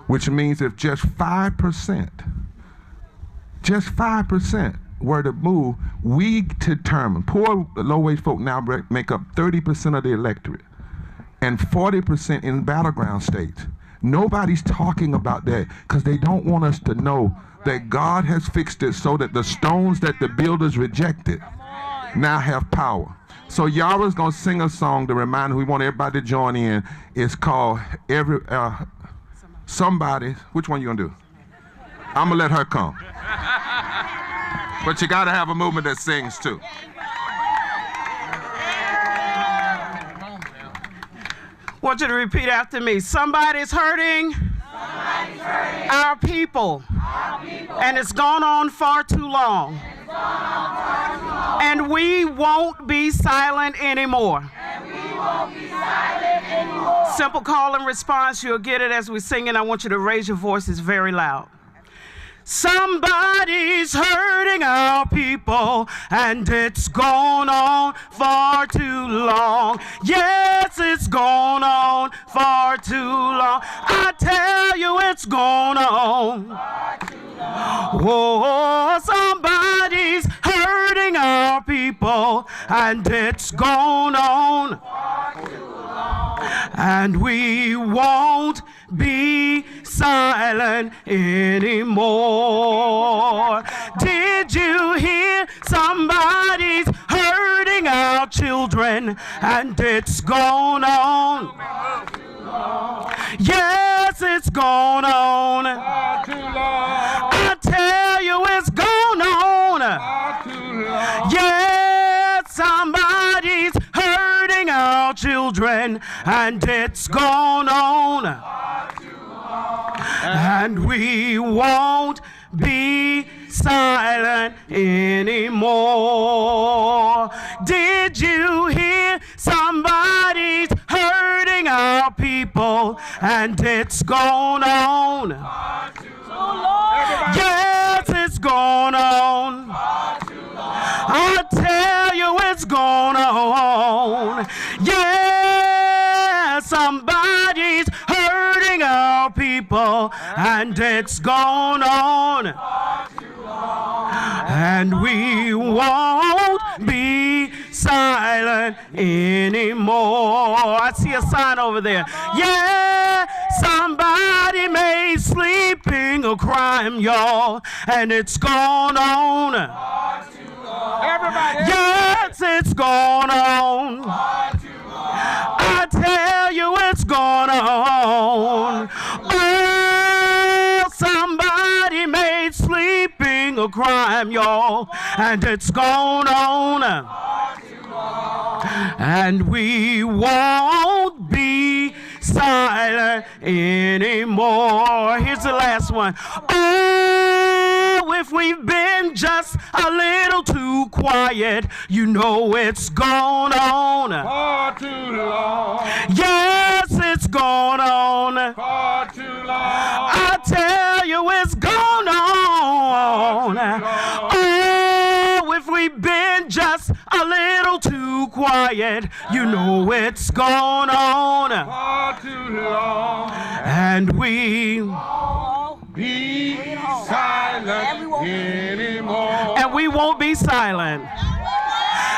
Which means if just 5% were to move, we determine, poor, low-wage folk now make up 30% of the electorate and 40% in battleground states. Nobody's talking about that because they don't want us to know that God has fixed it so that the stones that the builders rejected now have power. So Yara's gonna sing a song to remind us, we want everybody to join in. It's called Somebody. Which one you gonna do? I'm gonna let her come. But you gotta have a movement that sings too. I want you to repeat after me. Somebody's hurting. Our people. And it's gone on far too long. And we won't be silent anymore. Simple call and response. You'll get it as we sing, and I want you to raise your voices very loud. Somebody's hurting our people, and it's gone on far too long. Yes, it's gone on far too long. I tell you, it's gone on far too long. Oh, somebody's hurting our people, and it's gone on far too long. And we won't be silent anymore. Did you hear? Somebody's hurting our children, and it's gone on. Yes, it's gone on. I tell you, it's gone on. Yes, somebody's hurting our children, and it's gone on. And we won't be silent anymore. Did you hear? Somebody's hurting our people, and it's gone on. Yes, it's gone on. I tell you, it's gone on. Yeah, somebody's hurting our people, and it's gone on. And we won't be silent anymore. I see a sign over there. Yeah, somebody made sleeping a crime, y'all, and it's gone on. Everybody. Yes, it's gone on. I tell you, it's gone on. Oh, somebody made sleeping a crime, y'all, and it's gone on. And we won't be silent anymore. Here's the last one. Oh, if we've been just a little too quiet, you know it's gone on. Far too long. Yes, it's gone on. Far too long. I tell you, it's gone on. Oh, if we've been just a little too quiet, you know it's gone on. Far too long. And we won't be silent anymore. And we won't be silent.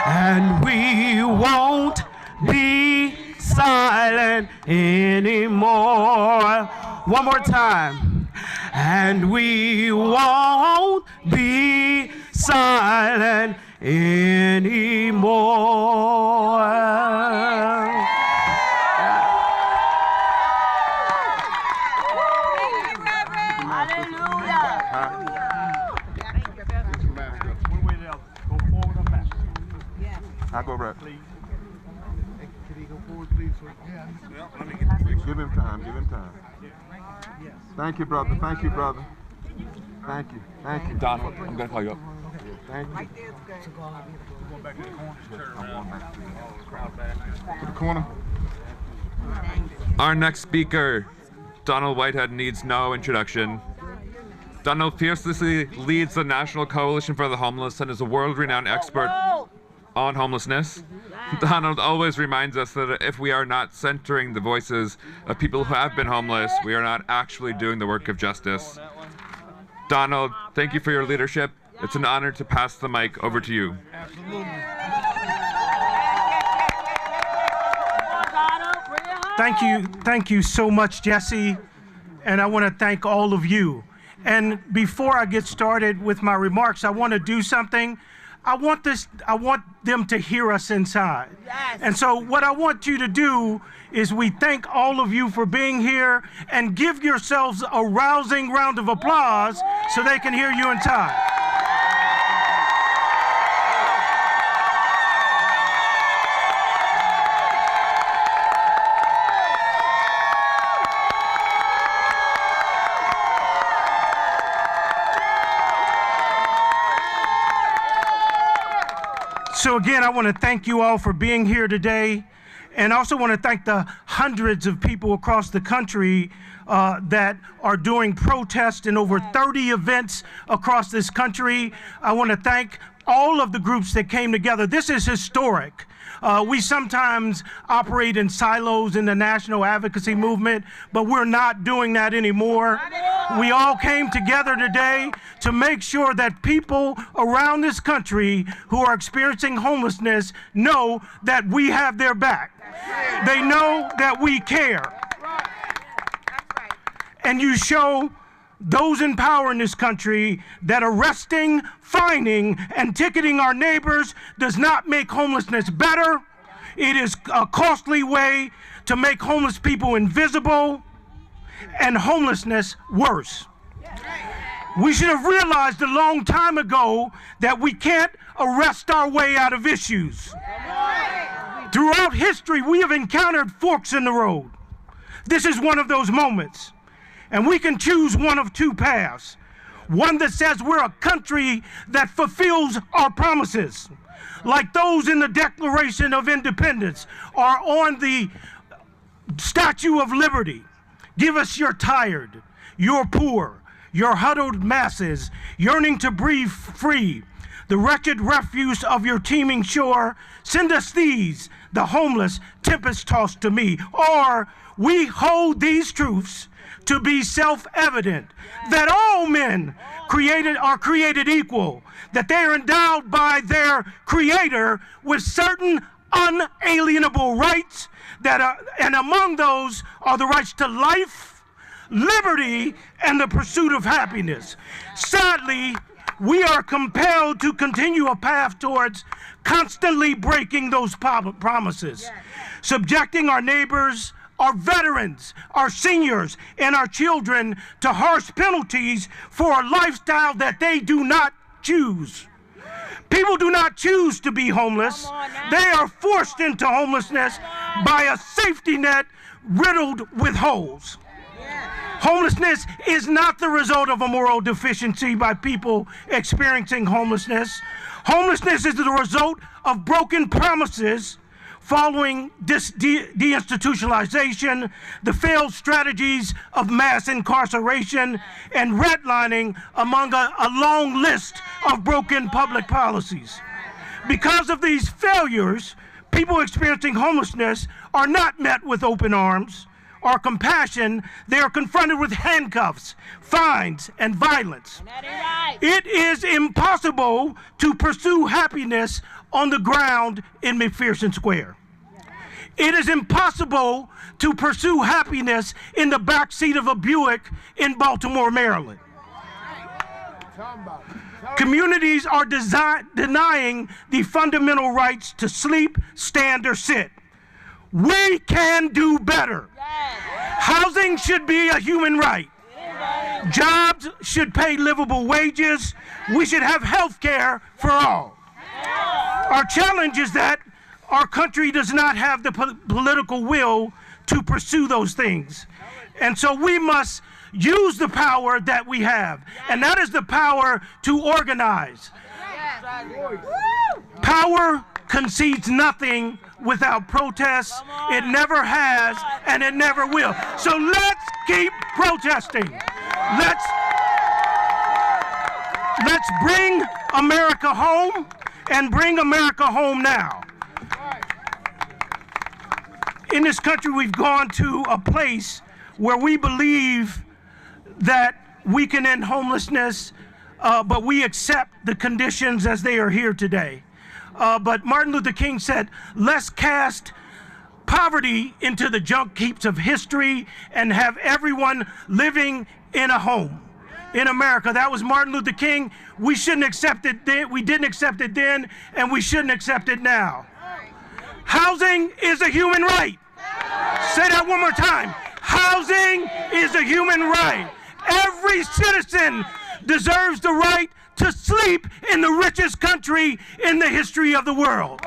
And we won't be silent anymore. One more time. And we won't be silent anymore. I'll go right. Please. Can he go forward, please? Yeah. Well, let me get give him time. Give him time. Yes. Thank you, brother. Thank you, brother. Thank you. Thank you. Donald, I'm going to call you up. Thank you. Right there's good. Going back to the corner. I'm going back to the corner. Our next speaker, Donald Whitehead, needs no introduction. Donald fiercely leads the National Coalition for the Homeless and is a world-renowned expert on homelessness. Donald always reminds us that if we are not centering the voices of people who have been homeless, we are not actually doing the work of justice. Donald, thank you for your leadership. It's an honor to pass the mic over to you. Absolutely. Thank you so much, Jesse. And I want to thank all of you. And before I get started with my remarks, I want to do something. I want them to hear us inside. Yes. And so what I want you to do is we thank all of you for being here and give yourselves a rousing round of applause so they can hear you inside. So again, I want to thank you all for being here today. And I also want to thank the hundreds of people across the country that are doing protests in over 30 events across this country. I want to thank all of the groups that came together. This is historic. We sometimes operate in silos in the national advocacy movement, but we're not doing that anymore. We all came together today to make sure that people around this country who are experiencing homelessness know that we have their back. They know that we care. And you show those in power in this country that arresting, fining, and ticketing our neighbors does not make homelessness better. It is a costly way to make homeless people invisible and homelessness worse. We should have realized a long time ago that we can't arrest our way out of issues. Throughout history, we have encountered forks in the road. This is one of those moments. And we can choose one of two paths. One that says we're a country that fulfills our promises, like those in the Declaration of Independence or on the Statue of Liberty. Give us your tired, your poor, your huddled masses, yearning to breathe free, the wretched refuse of your teeming shore. Send us these, the homeless, tempest-tossed to me. Or we hold these truths to be self-evident, that all men are created equal, that they are endowed by their Creator with certain unalienable rights, and among those are the rights to life, liberty, and the pursuit of happiness. Sadly, we are compelled to continue a path towards constantly breaking those promises, subjecting our neighbors, our veterans, our seniors, and our children to harsh penalties for a lifestyle that they do not choose. People do not choose to be homeless. They are forced into homelessness by a safety net riddled with holes. Homelessness is not the result of a moral deficiency by people experiencing homelessness. Homelessness is the result of broken promises following deinstitutionalization, the failed strategies of mass incarceration, and redlining, among a long list of broken public policies. Because of these failures, people experiencing homelessness are not met with open arms or compassion. They are confronted with handcuffs, fines, and violence. It is impossible to pursue happiness on the ground in McPherson Square. It is impossible to pursue happiness in the backseat of a Buick in Baltimore, Maryland. Communities are denying the fundamental rights to sleep, stand, or sit. We can do better. Housing should be a human right. Jobs should pay livable wages. We should have health care for all. Our challenge is that our country does not have the political will to pursue those things. And so we must use the power that we have, and that is the power to organize. Power concedes nothing without protests. It never has, and it never will. So let's keep protesting. Let's bring America home, and bring America home now. In this country, we've gone to a place where we believe that we can end homelessness, but we accept the conditions as they are here today. But Martin Luther King said, let's cast poverty into the junk heaps of history and have everyone living in a home. In America, that was Martin Luther King. We shouldn't accept it then. We didn't accept it then, and we shouldn't accept it now. Housing is a human right. Say that one more time. Housing is a human right. Every citizen deserves the right to sleep in the richest country in the history of the world.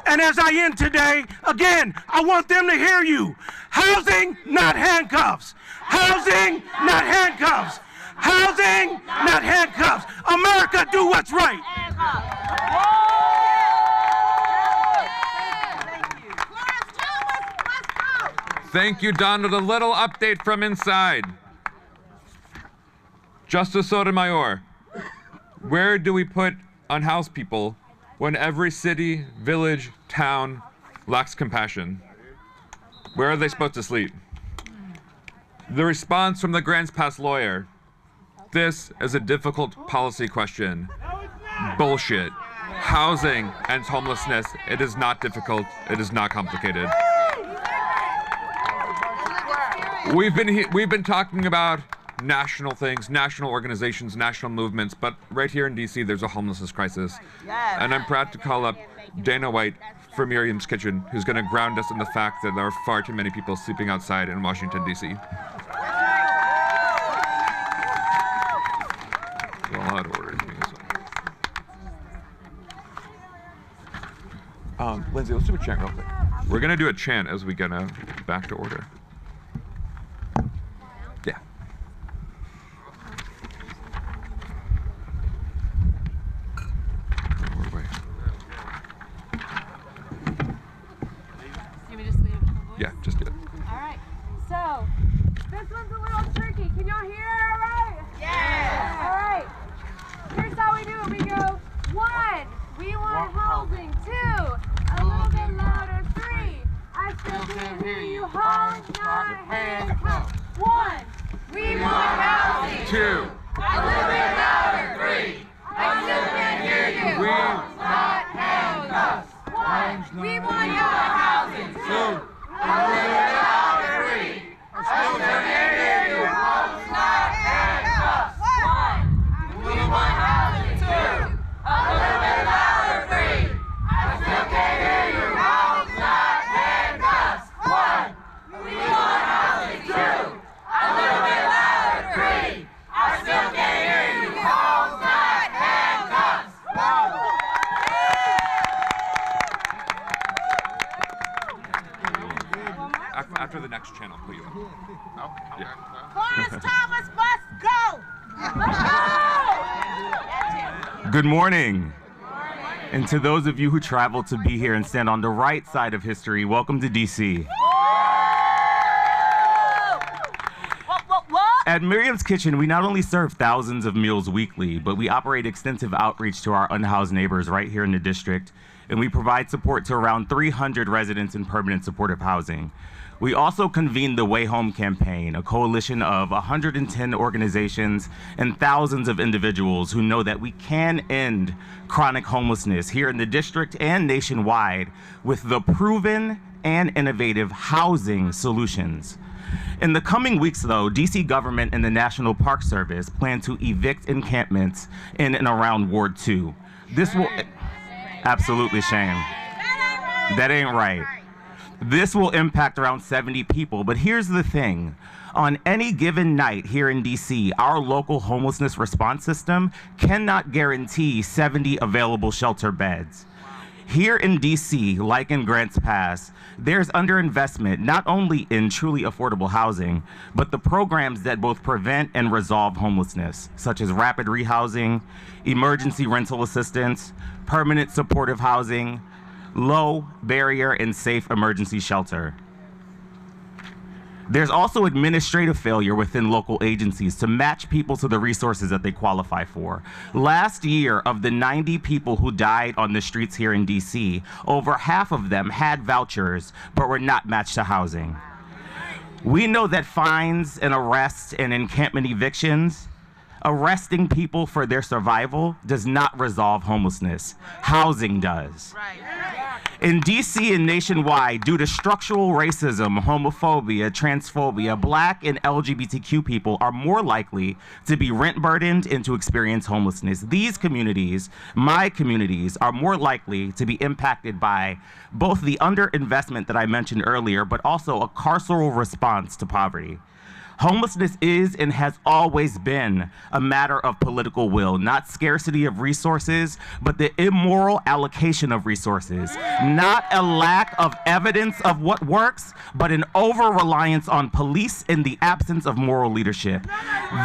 And as I end today, again, I want them to hear you. Housing, not handcuffs. Housing, not handcuffs. Housing, not handcuffs. America, do what's right. Thank you, Donald. A little update from inside. Justice Sotomayor, where do we put unhoused people when every city, village, town lacks compassion? Where are they supposed to sleep? The response from the Grants Pass lawyer: this is a difficult policy question. Bullshit. Housing and homelessness, it is not difficult, it is not complicated. We've been talking about national things, national organizations, national movements, but right here in DC there's a homelessness crisis. And I'm proud to call up Dana White from Miriam's Kitchen, who's going to ground us in the fact that there are far too many people sleeping outside in Washington, DC. A lot of orders being assigned. Lindsay, let's do a chant real quick. We're going to do a chant as we get back to order. Yeah. Yeah, just do it. All right. So, this one's a little tricky. Can y'all hear all right? Yeah. All right. Here's how we do it. We go, 1, we want housing. 2, a little bit louder. 3, I still can't hear you. Honk, not handcuffs. 1, we want housing. 2, a little bit louder. 3, I still can't hear you. Honk, not handcuffs. 1, we want your housing. 2, a little bit louder. 3, I still can't hear you. Honk, not handcuffs. 1, we want housing. 2, a little bit louder. 3, I still can't hear you. Honk, not handcuffs. 1, we want housing. 2, a little bit louder. 3, I still can't hear you. Honk, not handcuffs. After the next channel, please. Yeah. Clarence Thomas must go. Good morning. And to those of you who traveled to be here and stand on the right side of history, welcome to DC. At Miriam's Kitchen, we not only serve thousands of meals weekly, but we operate extensive outreach to our unhoused neighbors right here in the district, and we provide support to around 300 residents in permanent supportive housing. We also convened the Way Home campaign, a coalition of 110 organizations and thousands of individuals who know that we can end chronic homelessness here in the district and nationwide with the proven and innovative housing solutions. In the coming weeks, though, DC government and the National Park Service plan to evict encampments in and around Ward 2. This will... Absolutely, shame. That ain't right. This will impact around 70 people, but here's the thing. On any given night here in DC, our local homelessness response system cannot guarantee 70 available shelter beds. Here in DC, like in Grants Pass, there's underinvestment not only in truly affordable housing, but the programs that both prevent and resolve homelessness, such as rapid rehousing, emergency rental assistance, permanent supportive housing, low barrier and safe emergency shelter. There's also administrative failure within local agencies to match people to the resources that they qualify for. Last year, of the 90 people who died on the streets here in DC, over half of them had vouchers but were not matched to housing. We know that fines and arrests and encampment evictions, arresting people for their survival, does not resolve homelessness. Housing does. In DC and nationwide, due to structural racism, homophobia, transphobia, Black and LGBTQ people are more likely to be rent burdened and to experience homelessness. These communities, my communities, are more likely to be impacted by both the underinvestment that I mentioned earlier, but also a carceral response to poverty. Homelessness is and has always been a matter of political will, not scarcity of resources, but the immoral allocation of resources. Not a lack of evidence of what works, but an over-reliance on police in the absence of moral leadership.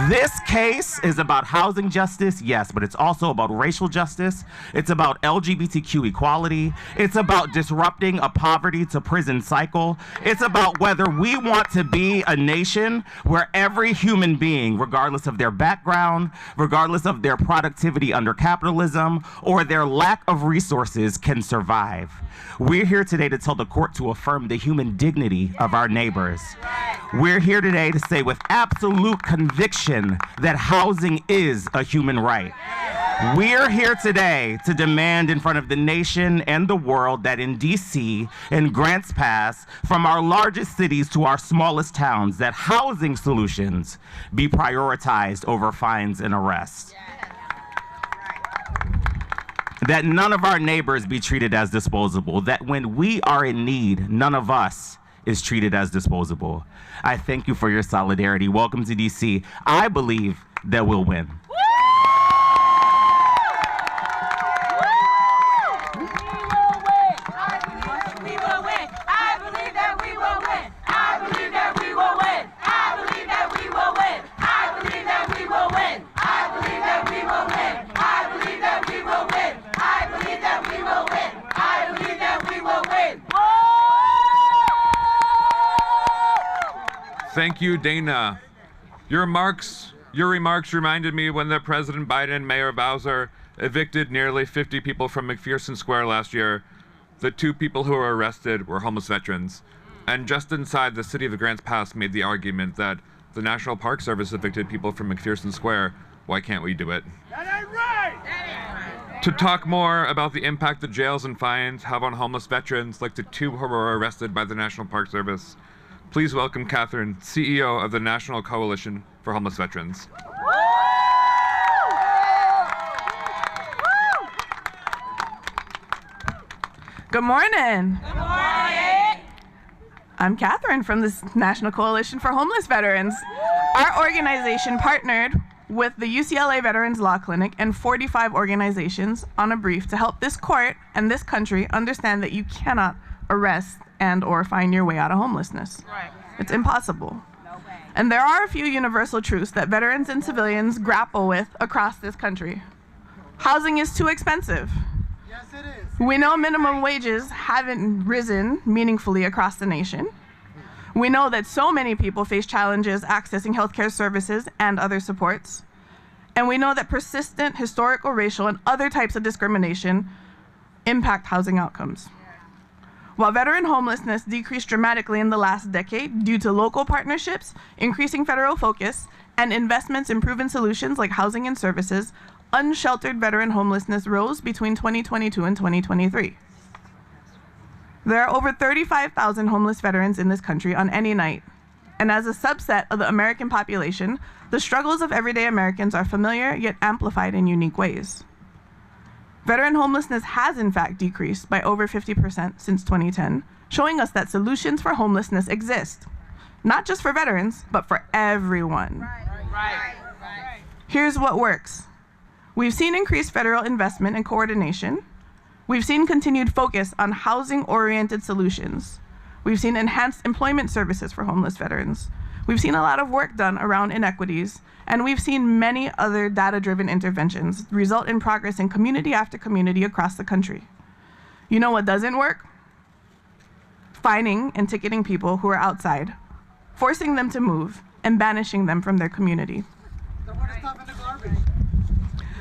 This case is about housing justice, yes, but it's also about racial justice. It's about LGBTQ equality. It's about disrupting a poverty to prison cycle. It's about whether we want to be a nation where every human being, regardless of their background, regardless of their productivity under capitalism, or their lack of resources, can survive. We're here today to tell the court to affirm the human dignity of our neighbors. We're here today to say with absolute conviction that housing is a human right. We're here today to demand in front of the nation and the world that in DC and Grants Pass, from our largest cities to our smallest towns, that housing solutions be prioritized over fines and arrests. That none of our neighbors be treated as disposable. That when we are in need, none of us is treated as disposable. I thank you for your solidarity. Welcome to DC. I believe that we'll win. Thank you, Dana. Your remarks reminded me when the President Biden and Mayor Bowser evicted nearly 50 people from McPherson Square last year. The 2 people who were arrested were homeless veterans. And just inside the city of Grants Pass made the argument that the National Park Service evicted people from McPherson Square. Why can't we do it? That ain't right! To talk more about the impact the jails and fines have on homeless veterans, like the 2 who were arrested by the National Park Service, please welcome Catherine, CEO of the National Coalition for Homeless Veterans. Good morning. Good morning. I'm Catherine from the National Coalition for Homeless Veterans. Our organization partnered with the UCLA Veterans Law Clinic and 45 organizations on a brief to help this court and this country understand that you cannot arrest and or find your way out of homelessness. Right. It's impossible. No way. And there are a few universal truths that veterans and civilians grapple with across this country. Housing is too expensive. Yes, it is. We know minimum wages haven't risen meaningfully across the nation. We know that so many people face challenges accessing healthcare services and other supports. And we know that persistent historical, racial, and other types of discrimination impact housing outcomes. While veteran homelessness decreased dramatically in the last decade due to local partnerships, increasing federal focus, and investments in proven solutions like housing and services, unsheltered veteran homelessness rose between 2022 and 2023. There are over 35,000 homeless veterans in this country on any night. And as a subset of the American population, the struggles of everyday Americans are familiar yet amplified in unique ways. Veteran homelessness has in fact decreased by over 50% since 2010, showing us that solutions for homelessness exist, not just for veterans, but for everyone. Right. Here's what works. We've seen increased federal investment and coordination. We've seen continued focus on housing-oriented solutions. We've seen enhanced employment services for homeless veterans. We've seen a lot of work done around inequities, and we've seen many other data-driven interventions result in progress in community after community across the country. You know what doesn't work? Fining and ticketing people who are outside, forcing them to move, and banishing them from their community.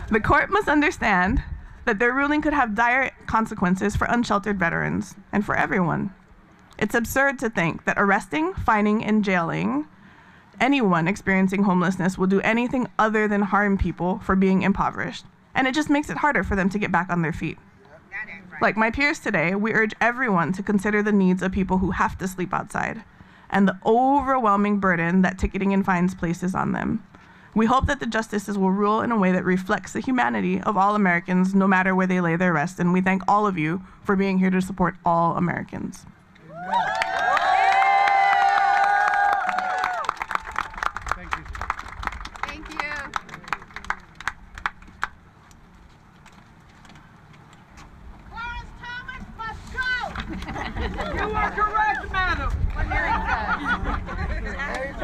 The court must understand that their ruling could have dire consequences for unsheltered veterans and for everyone. It's absurd to think that arresting, fining, and jailing anyone experiencing homelessness will do anything other than harm people for being impoverished. And it just makes it harder for them to get back on their feet. Like my peers today, we urge everyone to consider the needs of people who have to sleep outside and the overwhelming burden that ticketing and fines places on them. We hope that the justices will rule in a way that reflects the humanity of all Americans, no matter where they lay their rest. And we thank all of you for being here to support all Americans. Thank you. Clarence Thomas must go. You are correct, madam.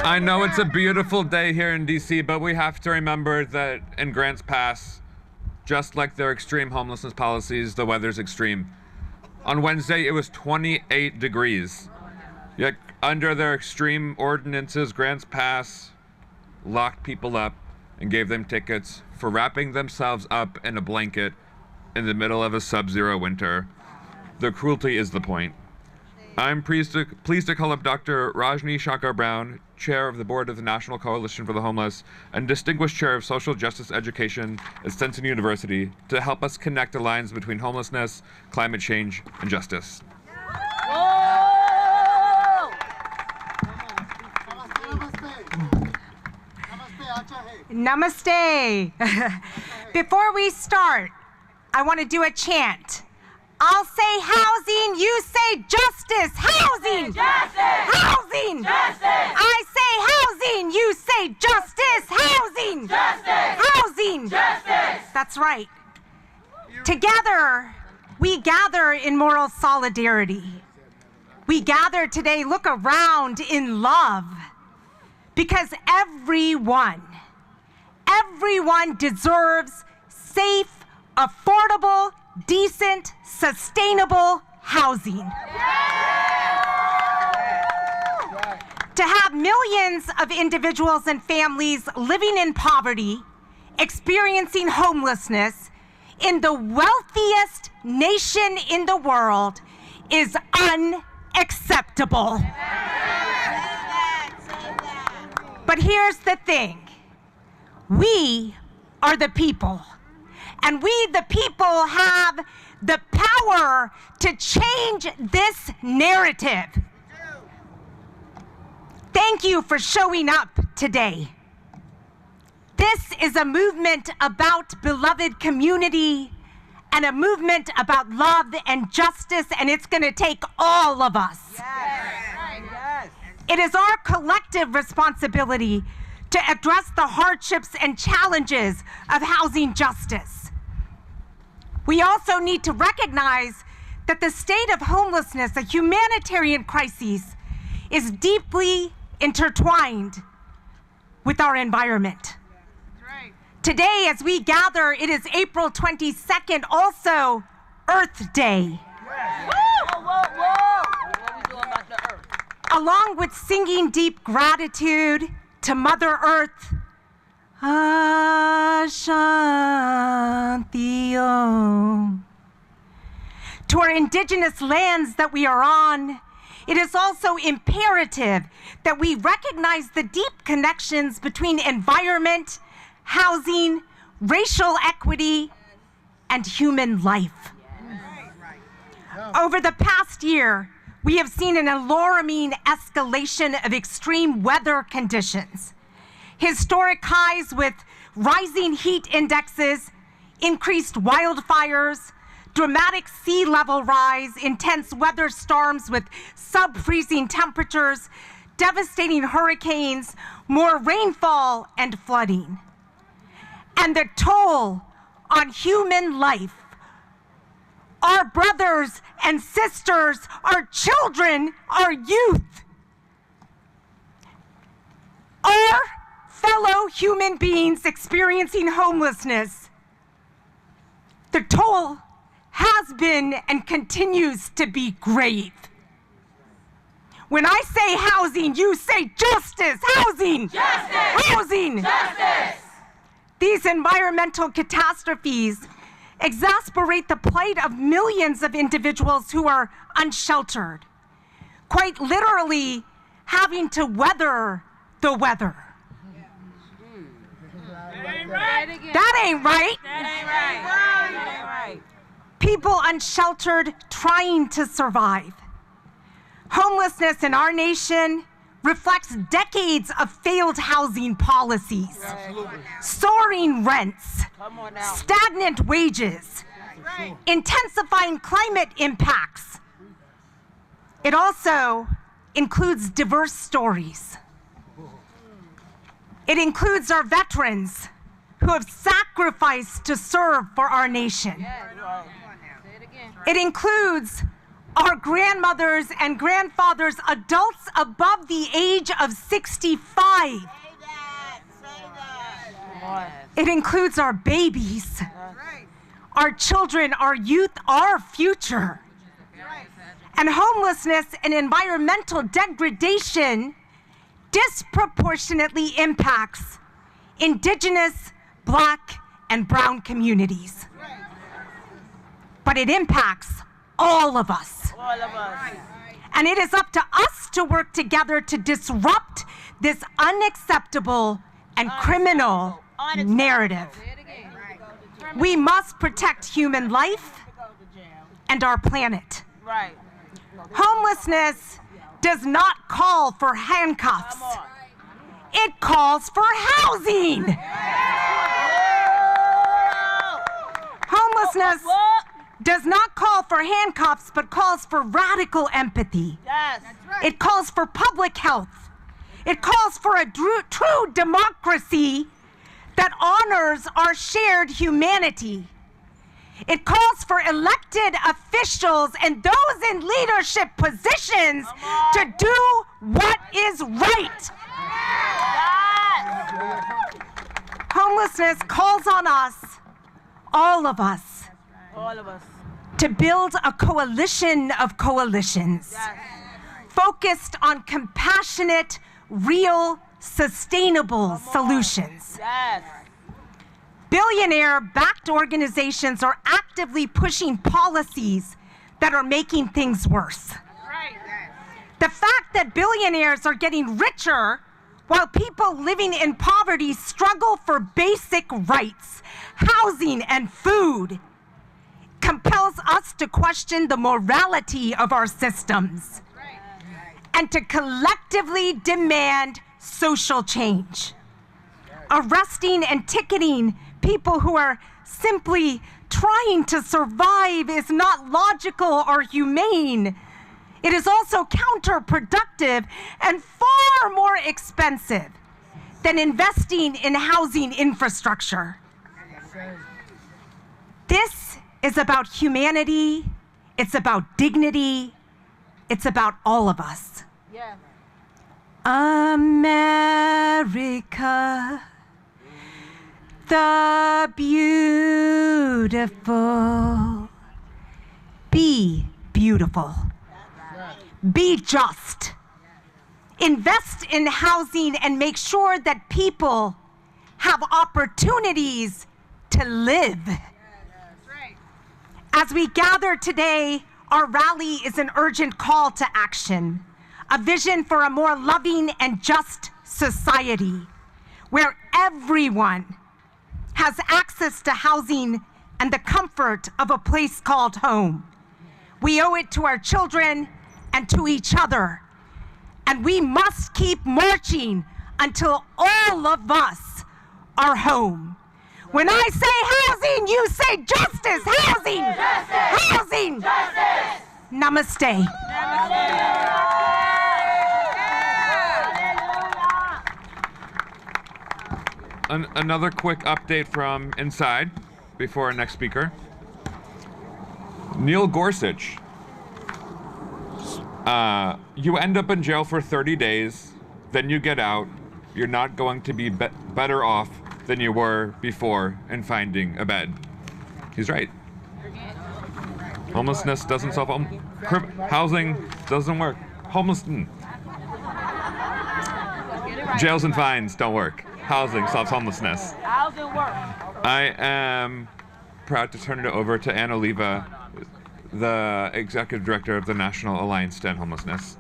I know it's a beautiful day here in DC, but we have to remember that in Grants Pass, just like their extreme homelessness policies, the weather's extreme. On Wednesday, it was 28 degrees. Yet under their extreme ordinances, Grants Pass locked people up and gave them tickets for wrapping themselves up in a blanket in the middle of a sub-zero winter. The cruelty is the point. I'm pleased to call up Dr. Rajni Shankar Brown, Chair of the Board of the National Coalition for the Homeless and Distinguished Chair of Social Justice Education at Stenson University, to help us connect the lines between homelessness, climate change, and justice. Namaste. Before we start, I want to do a chant. I'll say housing, you say justice. Housing! Justice! Housing! Justice! I say housing, you say justice. Housing! Justice! Housing! Justice! That's right. Together, we gather in moral solidarity. We gather today, look around in love, because everyone deserves safe, affordable, decent, sustainable housing. To have millions of individuals and families living in poverty, experiencing homelessness in the wealthiest nation in the world is unacceptable. But here's the thing. We are the people. And we, the people, have the power to change this narrative. Thank you for showing up today. This is a movement about beloved community and a movement about love and justice, and it's going to take all of us. Yes. It is our collective responsibility to address the hardships and challenges of housing justice. We also need to recognize that the state of homelessness, a humanitarian crisis, is deeply intertwined with our environment. Today, as we gather, it is April 22nd, also Earth Day. Along with singing deep gratitude to Mother Earth, Ashanti Om, to our indigenous lands that we are on, it is also imperative that we recognize the deep connections between environment, housing, racial equity, and human life. Over the past year, we have seen an alarming escalation of extreme weather conditions. Historic highs with rising heat indexes, increased wildfires, dramatic sea level rise, intense weather storms with sub-freezing temperatures, devastating hurricanes, more rainfall, and flooding. And the toll on human life, our brothers and sisters, our children, our youth, our fellow human beings experiencing homelessness, the toll has been and continues to be grave. When I say housing, you say justice. Housing! Justice! Housing! Justice! These environmental catastrophes exasperate the plight of millions of individuals who are unsheltered, quite literally having to weather the weather. That ain't right. People unsheltered trying to survive. Homelessness in our nation reflects decades of failed housing policies, soaring rents, stagnant wages, intensifying climate impacts. It also includes diverse stories. It includes our veterans who have sacrificed to serve for our nation. It includes our grandmothers and grandfathers, adults above the age of 65. It includes our babies, our children, our youth, our future. And homelessness and environmental degradation disproportionately impacts Indigenous, Black, and Brown communities. But it impacts all of us. And it is up to us to work together to disrupt this unacceptable and criminal narrative. We must protect human life and our planet. Homelessness does not call for handcuffs. It calls for housing. Homelessness does not call for handcuffs, but calls for radical empathy. It calls for public health. It calls for a true democracy that honors our shared humanity. It calls for elected officials and those in leadership positions to do what is right. Homelessness calls on us, all of us, to build a coalition of coalitions focused on compassionate, real, sustainable solutions. Billionaire-backed organizations are actively pushing policies that are making things worse. The fact that billionaires are getting richer while people living in poverty struggle for basic rights, housing, and food compels us to question the morality of our systems and to collectively demand social change. Arresting and ticketing people who are simply trying to survive is not logical or humane. It is also counterproductive and far more expensive than investing in housing infrastructure. This is about humanity, it's about dignity, it's about all of us. America, the beautiful. Be beautiful. Be just. Invest in housing and make sure that people have opportunities to live. As we gather today, our rally is an urgent call to action, a vision for a more loving and just society where everyone has access to housing and the comfort of a place called home. We owe it to our children and to each other, and we must keep marching until all of us are home. When I say housing, you say justice. Housing! Justice! Housing! Justice! Namaste. Another quick update from inside before our next speaker. Neil Gorsuch. You end up in jail for 30 days, then you get out. You're not going to be better off than you were before in finding a bed. He's right. Homelessness doesn't solve housing doesn't work. Jails and fines don't work. Housing solves homelessness. Housing works. I am proud to turn it over to Ann Oliva, the Executive Director of the National Alliance to End Homelessness.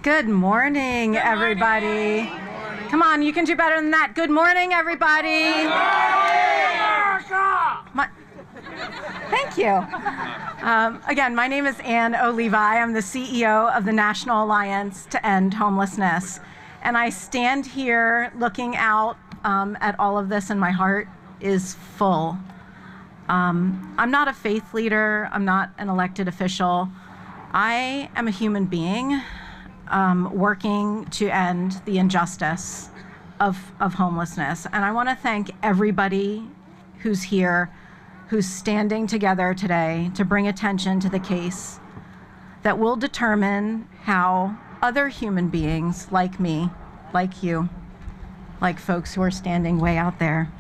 Good morning, everybody. Come on, you can do better than that. Good morning, everybody. Thank you. Again, my name is Ann Oliva. I am the CEO of the National Alliance to End Homelessness. And I stand here looking out at all of this, and my heart is full. I'm not a faith leader. I'm not an elected official. I am a human being working to end the injustice of homelessness. And I want to thank everybody who's here, who's standing together today to bring attention to the case that will determine how other human beings like me, like you, like folks who are standing way out there,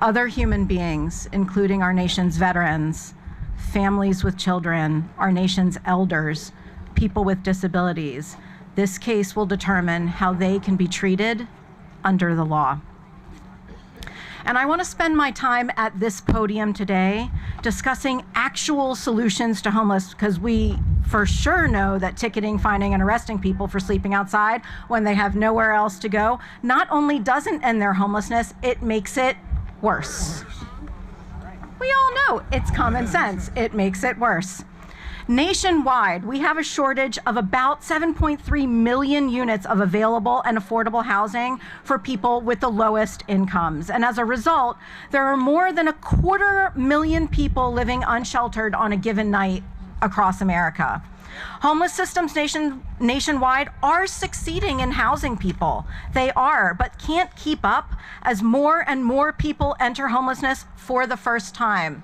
other human beings, including our nation's veterans, families with children, our nation's elders, people with disabilities. This case will determine how they can be treated under the law. And I want to spend my time at this podium today discussing actual solutions to homelessness, because we for sure know that ticketing, fining, and arresting people for sleeping outside when they have nowhere else to go not only doesn't end their homelessness, it makes it worse. We all know it's common sense. It makes it worse. Nationwide, we have a shortage of about 7.3 million units of available and affordable housing for people with the lowest incomes. And as a result, there are more than 250,000 people living unsheltered on a given night across America. Homeless systems nationwide are succeeding in housing people. They are, but can't keep up as more and more people enter homelessness for the first time.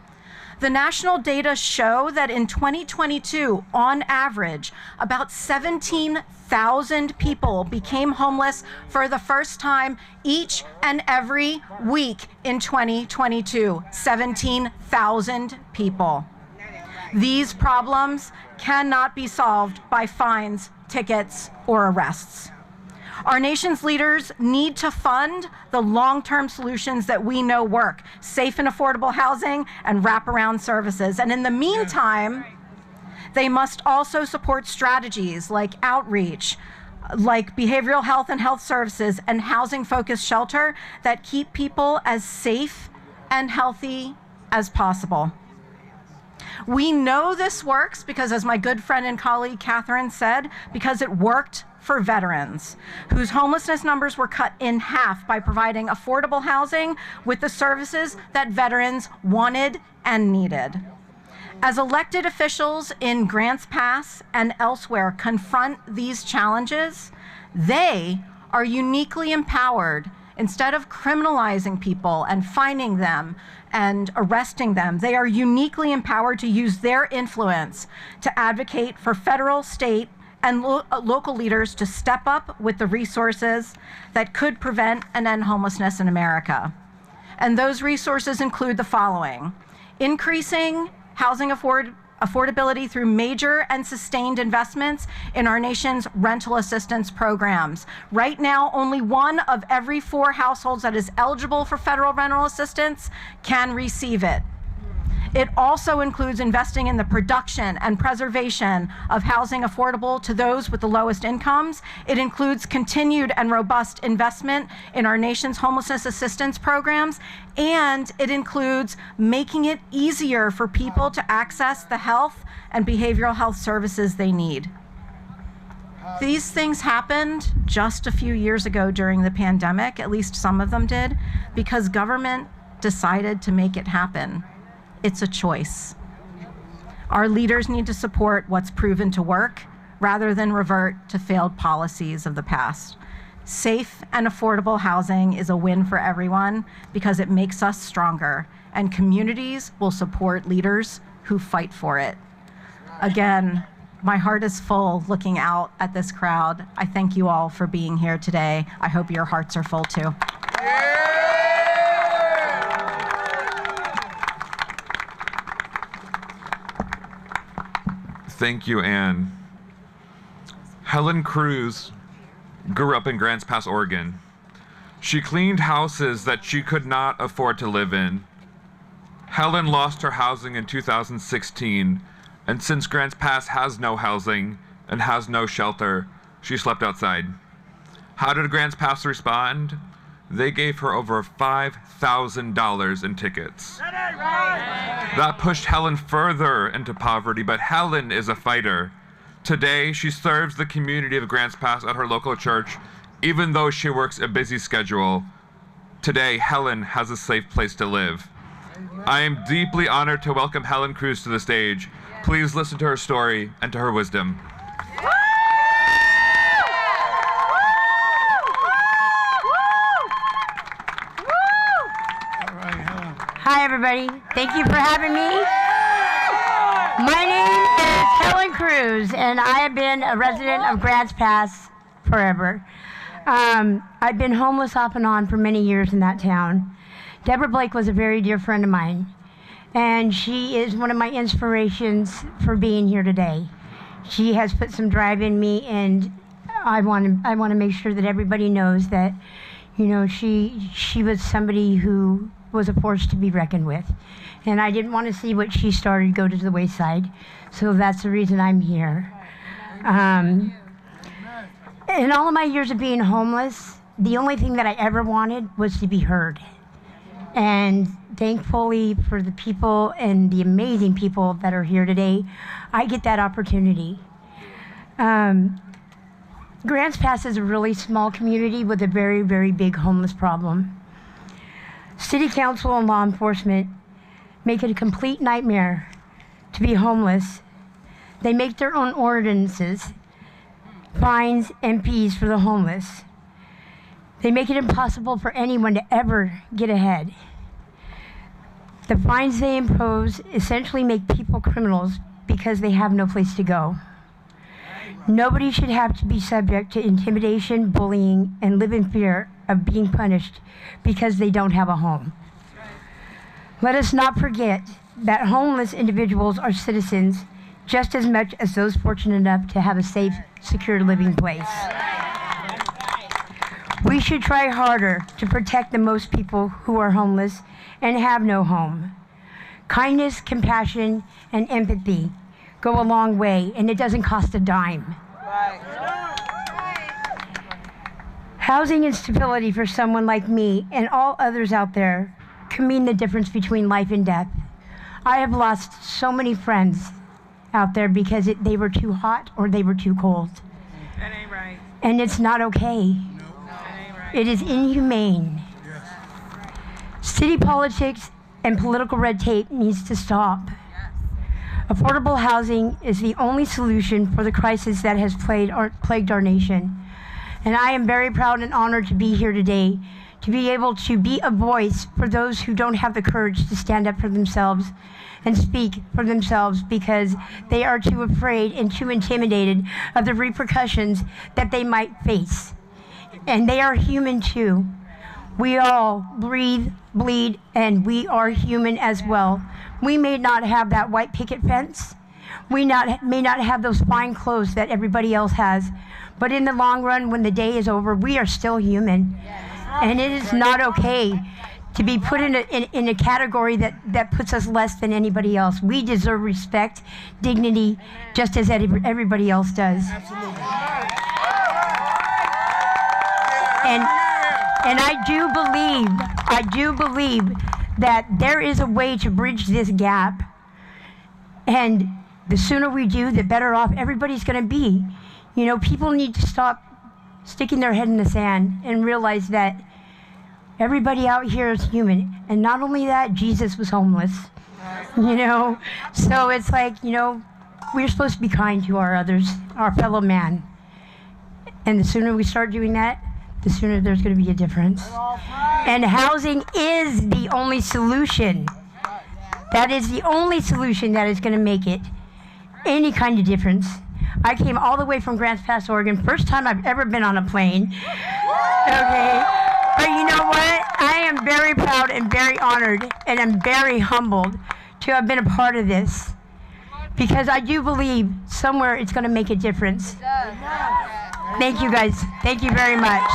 The national data show that in 2022, on average, about 17,000 people became homeless for the first time each and every week in 2022. 17,000 people. These problems cannot be solved by fines, tickets, or arrests. Our nation's leaders need to fund the long-term solutions that we know work: safe and affordable housing and wraparound services. And in the meantime, they must also support strategies like outreach, like behavioral health and health services, and housing-focused shelter that keep people as safe and healthy as possible. We know this works because, as my good friend and colleague Catherine said, because it worked for veterans whose homelessness numbers were cut in half by providing affordable housing with the services that veterans wanted and needed. As elected officials in Grants Pass and elsewhere confront these challenges, they are uniquely empowered. Instead of criminalizing people and fining them and arresting them, they are uniquely empowered to use their influence to advocate for federal, state, and local leaders to step up with the resources that could prevent and end homelessness in America. And those resources include the following: increasing housing affordability through major and sustained investments in our nation's rental assistance programs. Right now, only 1 of every 4 households that is eligible for federal rental assistance can receive it. It also includes investing in the production and preservation of housing affordable to those with the lowest incomes. It includes continued and robust investment in our nation's homelessness assistance programs, and it includes making it easier for people to access the health and behavioral health services they need. These things happened just a few years ago during the pandemic, at least some of them did, because government decided to make it happen. It's a choice. Our leaders need to support what's proven to work rather than revert to failed policies of the past. Safe and affordable housing is a win for everyone because it makes us stronger, and communities will support leaders who fight for it. Again, my heart is full looking out at this crowd. I thank you all for being here today. I hope your hearts are full too. Thank you, Anne. Helen Cruz grew up in Grants Pass, Oregon. She cleaned houses that she could not afford to live in. Helen lost her housing in 2016, and since Grants Pass has no housing and has no shelter, she slept outside. How did Grants Pass respond? They gave her over $5,000 in tickets. That pushed Helen further into poverty, but Helen is a fighter. Today, she serves the community of Grants Pass at her local church, even though she works a busy schedule. Today, Helen has a safe place to live. I am deeply honored to welcome Helen Cruz to the stage. Please listen to her story and to her wisdom. everybody. Thank you for having me. My name is Helen Cruz, and I have been a resident of Grants Pass forever. I've been homeless off and on for many years in that town. Deborah Blake was a very dear friend of mine, and she is one of my inspirations for being here today. She has put some drive in me, and I want to make sure that everybody knows that, you know, she was somebody who was a force to be reckoned with. And I didn't want to see what she started go to the wayside. So that's the reason I'm here. In all of my years of being homeless, the only thing that I ever wanted was to be heard. And thankfully for the people and the amazing people that are here today, I get that opportunity. Grants Pass is a really small community with a very, very big homeless problem. City council and law enforcement make it a complete nightmare to be homeless. They make their own ordinances, fines, and fees for the homeless. They make it impossible for anyone to ever get ahead. The fines they impose essentially make people criminals because they have no place to go. Nobody should have to be subject to intimidation, bullying, and live in fear of being punished because they don't have a home. Let us not forget that homeless individuals are citizens just as much as those fortunate enough to have a safe, secure living place. We should try harder to protect the most people who are homeless and have no home. Kindness, compassion, and empathy go a long way, and it doesn't cost a dime. Housing instability for someone like me and all others out there can mean the difference between life and death. I have lost so many friends out there because they were too hot or they were too cold. That ain't right. And it's not okay. It is inhumane. City politics and political red tape needs to stop. Affordable housing is the only solution for the crisis that has plagued our nation. And I am very proud and honored to be here today, to be able to be a voice for those who don't have the courage to stand up for themselves and speak for themselves because they are too afraid and too intimidated of the repercussions that they might face. And they are human too. We all breathe, bleed, and we are human as well. We may not have that white picket fence. We may not have those fine clothes that everybody else has. But in the long run, when the day is over, we are still human. And it is not okay to be put in a category that puts us less than anybody else. We deserve respect, dignity, just as everybody else does. And I do believe that there is a way to bridge this gap. And the sooner we do, the better off everybody's going to be. You know, people need to stop sticking their head in the sand and realize that everybody out here is human. And not only that, Jesus was homeless. You know, so it's like, you know, we're supposed to be kind to our others, our fellow man. And the sooner we start doing that, the sooner there's going to be a difference. And housing is the only solution. That is the only solution that is going to make it any kind of difference. I came all the way from Grants Pass, Oregon, first time I've ever been on a plane. Okay, but you know what? I am very proud and very honored, and I'm very humbled to have been a part of this, because I do believe somewhere it's going to make a difference. Thank you guys. Thank you very much.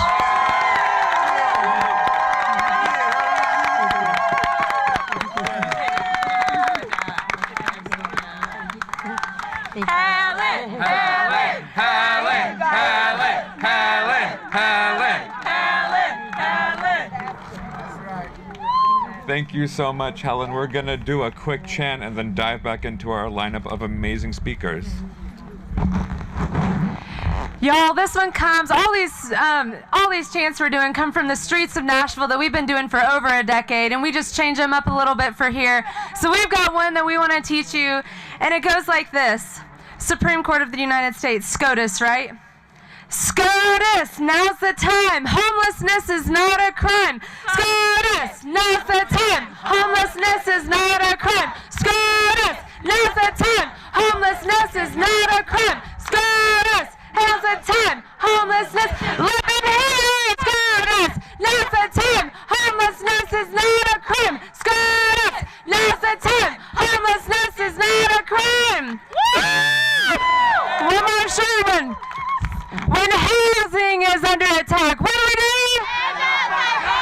Helen! Helen! Helen! Helen! Helen! Helen! Helen! Thank you so much, Helen. We're going to do a quick chant and then dive back into our lineup of amazing speakers. Y'all, this one comes, all these chants we're doing come from the streets of Nashville that we've been doing for over a decade, and we just change them up a little bit for here. So we've got one that we want to teach you, and it goes like this. Supreme Court of the United States, SCOTUS, right? SCOTUS, now's the time. Homelessness is not a crime. SCOTUS, now's the time. Homelessness is not a crime. SCOTUS, now's the time. Homelessness is not a crime. SCOTUS, now's the time. Homelessness, live in here. SCOTUS, now's the time. Homelessness is not a crime. SCOTUS, now's the time. Homelessness is not a crime. One more Sherman. When housing is under attack, what do we do?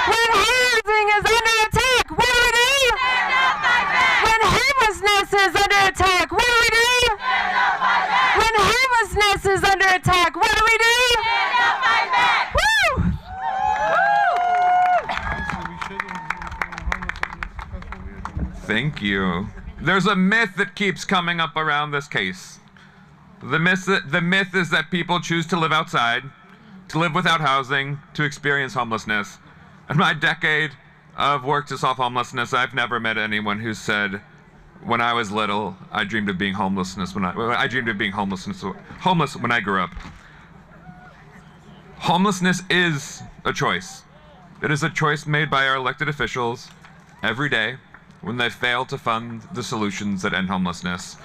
When housing is under attack, what do we do? When homelessness is under attack, what do we do? When homelessness is under attack, what do we do? Woo! Thank you. There's a myth that keeps coming up around this case. The myth is that people choose to live outside, to live without housing, to experience homelessness. In my decade of work to solve homelessness, I've never met anyone who said, when I was little, I dreamed of being homeless when I grew up. Homelessness is a choice. It is a choice made by our elected officials every day when they fail to fund the solutions that end homelessness.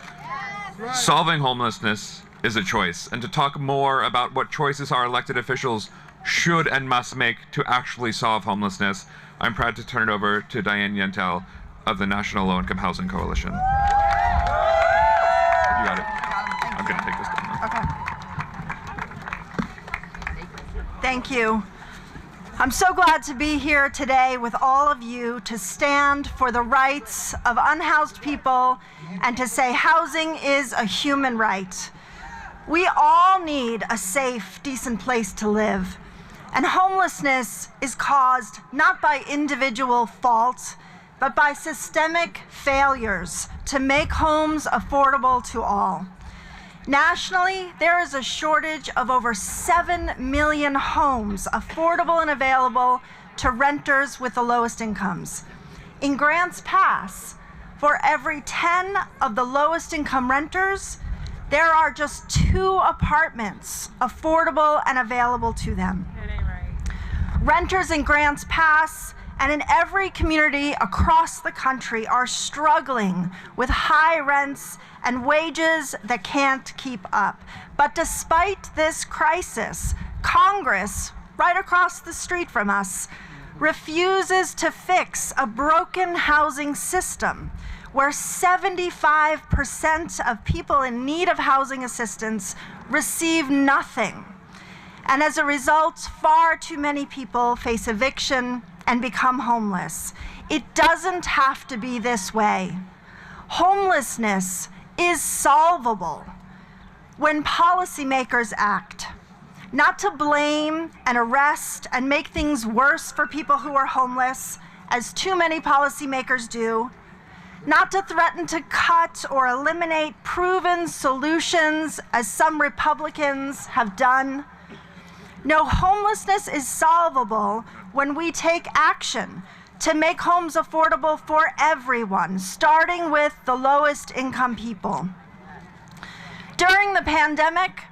Solving homelessness is a choice, and to talk more about what choices our elected officials should and must make to actually solve homelessness, I'm proud to turn it over to Diane Yentel of the National Low Income Housing Coalition. You got it. I'm gonna take this down now. Okay. Thank you. I'm so glad to be here today with all of you to stand for the rights of unhoused people and to say housing is a human right. We all need a safe, decent place to live. And homelessness is caused not by individual fault, but by systemic failures to make homes affordable to all. Nationally, there is a shortage of over 7 million homes affordable and available to renters with the lowest incomes. In Grants Pass, for every 10 of the lowest income renters, there are just 2 apartments affordable and available to them. Renters in Grants Pass and in every community across the country are struggling with high rents and wages that can't keep up. But despite this crisis, Congress, right across the street from us, refuses to fix a broken housing system where 75% of people in need of housing assistance receive nothing. And as a result, far too many people face eviction and become homeless. It doesn't have to be this way. Homelessness is solvable when policymakers act, not to blame and arrest and make things worse for people who are homeless, as too many policymakers do, not to threaten to cut or eliminate proven solutions, as some Republicans have done. No, homelessness is solvable when we take action to make homes affordable for everyone, starting with the lowest income people. During the pandemic,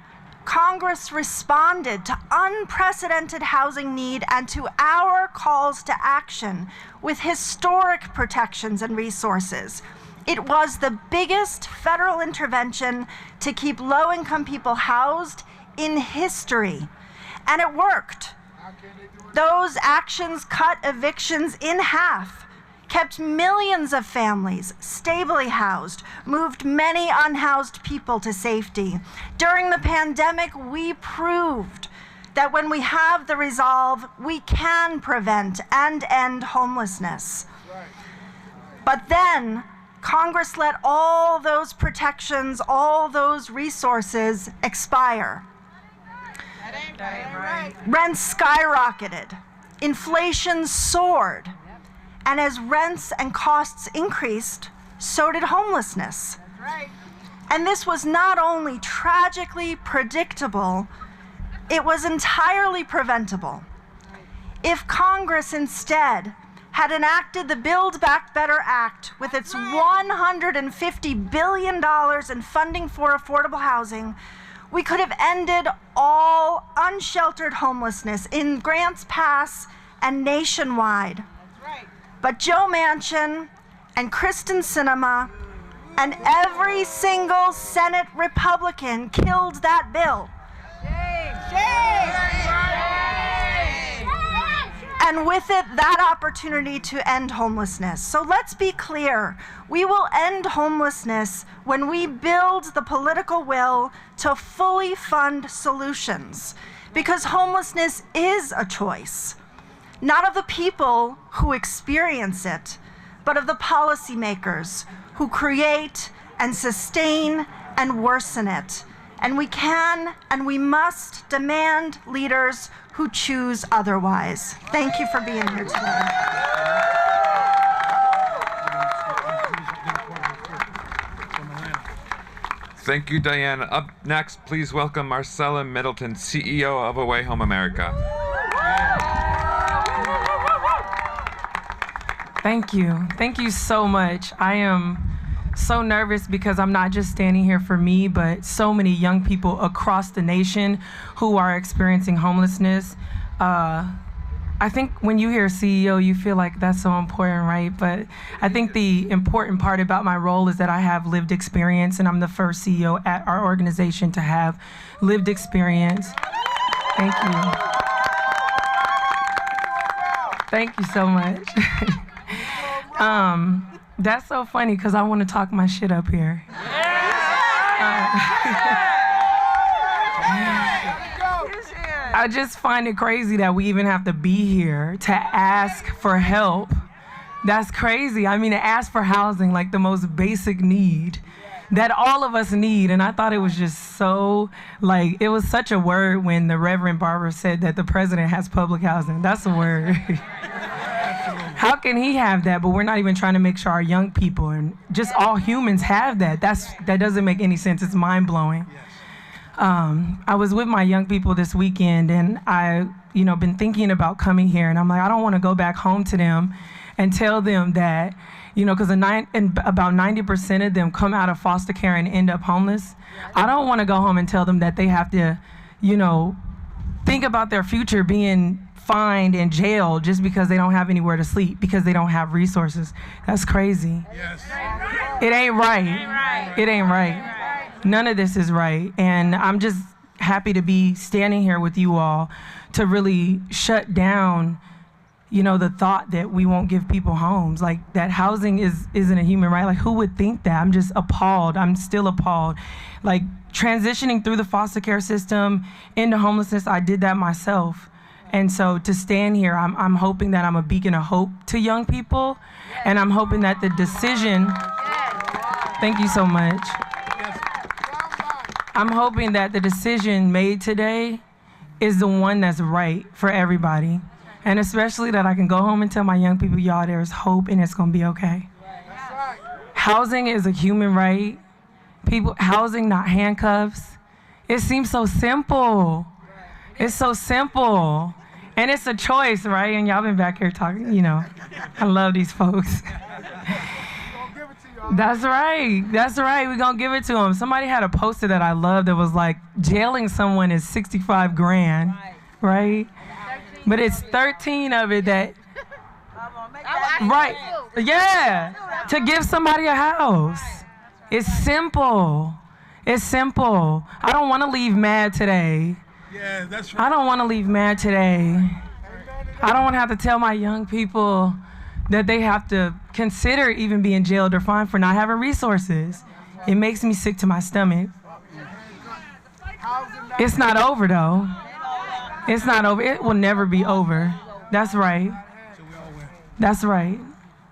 Congress responded to unprecedented housing need and to our calls to action with historic protections and resources. It was the biggest federal intervention to keep low-income people housed in history, and it worked. Those actions cut evictions in half, kept millions of families stably housed, moved many unhoused people to safety. During the pandemic, we proved that when we have the resolve, we can prevent and end homelessness. But then, Congress let all those protections, all those resources expire. Rents skyrocketed, inflation soared, and as rents and costs increased, so did homelessness. And this was not only tragically predictable, it was entirely preventable. If Congress instead had enacted the Build Back Better Act with its $150 billion in funding for affordable housing, we could have ended all unsheltered homelessness in Grants Pass and nationwide. But Joe Manchin and Kristen Sinema and every single Senate Republican killed that bill. And with it, that opportunity to end homelessness. So let's be clear. We will end homelessness when we build the political will to fully fund solutions. Because homelessness is a choice, not of the people who experience it, but of the policymakers who create and sustain and worsen it. And we can and we must demand leaders who choose otherwise. Thank you for being here today. Thank you, Diane. Up next, please welcome Marcella Middleton, CEO of Away Home America. Thank you. Thank you so much. I am so nervous because I'm not just standing here for me, but so many young people across the nation who are experiencing homelessness. I think when you hear CEO, you feel like that's so important, right? But I think the important part about my role is that I have lived experience, and I'm the first CEO at our organization to have lived experience. Thank you. Thank you so much. That's so funny because I want to talk my shit up here. I just find it crazy that we even have to be here to ask for help. That's crazy. I mean, to ask for housing, like the most basic need that all of us need. And I thought it was just so, like, it was such a word when the Reverend Barber said that the president has public housing. That's a word. How can he have that, but we're not even trying to make sure our young people and just all humans have that? That doesn't make any sense. It's mind-blowing. I was with my young people this weekend, and I, been thinking about coming here, and I'm like, I don't want to go back home to them and tell them that, because about 90% of them come out of foster care and end up homeless. I don't want to go home and tell them that they have to, think about their future being fined and jailed just because they don't have anywhere to sleep, because they don't have resources. That's crazy. Yes. It ain't right. It ain't right. None of this is right. And I'm just happy to be standing here with you all to really shut down, the thought that we won't give people homes, like that housing isn't a human right. Like, who would think that? I'm just appalled. I'm still appalled. Like, transitioning through the foster care system into homelessness, I did that myself. And so to stand here, I'm hoping that I'm a beacon of hope to young people, and I'm hoping that the decision, thank you so much. I'm hoping that the decision made today is the one that's right for everybody. And especially that I can go home and tell my young people, y'all, there's hope and it's gonna be okay. Housing is a human right. Housing, not handcuffs. It seems so simple. It's so simple. And it's a choice, right? And y'all been back here talking, I love these folks. That's right. That's right. We're going to give it to them. Somebody had a poster that I love that was like, jailing someone is 65 grand, right? But it's 13 of it that, right. Yeah. To give somebody a house. It's simple. It's simple. I don't want to leave mad today. Yeah, that's right. I don't want to leave mad today. I don't want to have to tell my young people that they have to consider even being jailed or fined for not having resources. It makes me sick to my stomach. It's not over, though. It's not over. It will never be over. That's right. That's right.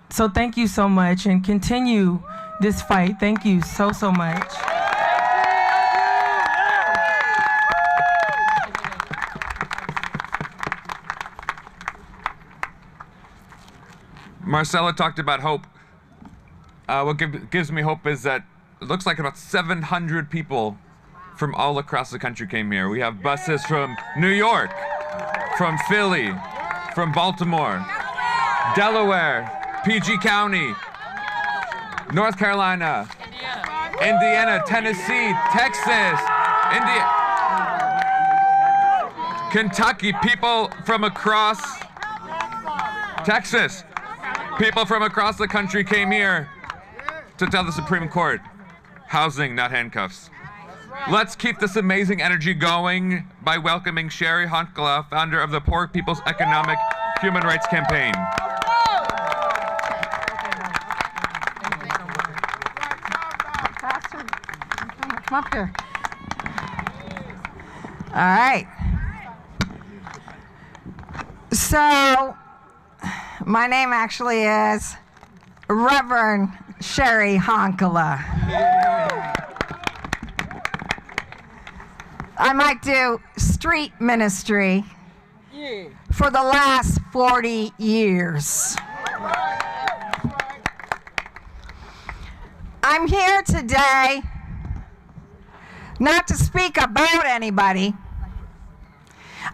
So thank you so much, and continue this fight. Thank you so, so much. Marcella talked about hope. What gives me hope is that it looks like about 700 people from all across the country came here. We have buses from New York, from Philly, from Baltimore, Delaware, PG County, North Carolina, Indiana, Tennessee, Texas, Kentucky, people from across Texas, people from across the country came here to tell the Supreme Court, housing, not handcuffs. Let's keep this amazing energy going by welcoming Sherry Honkala, founder of the Poor People's Economic Human Rights Campaign. Come up here. All right. So, my name actually is Reverend Sherry Honkala. I might do street ministry for the last 40 years. I'm here today not to speak about anybody.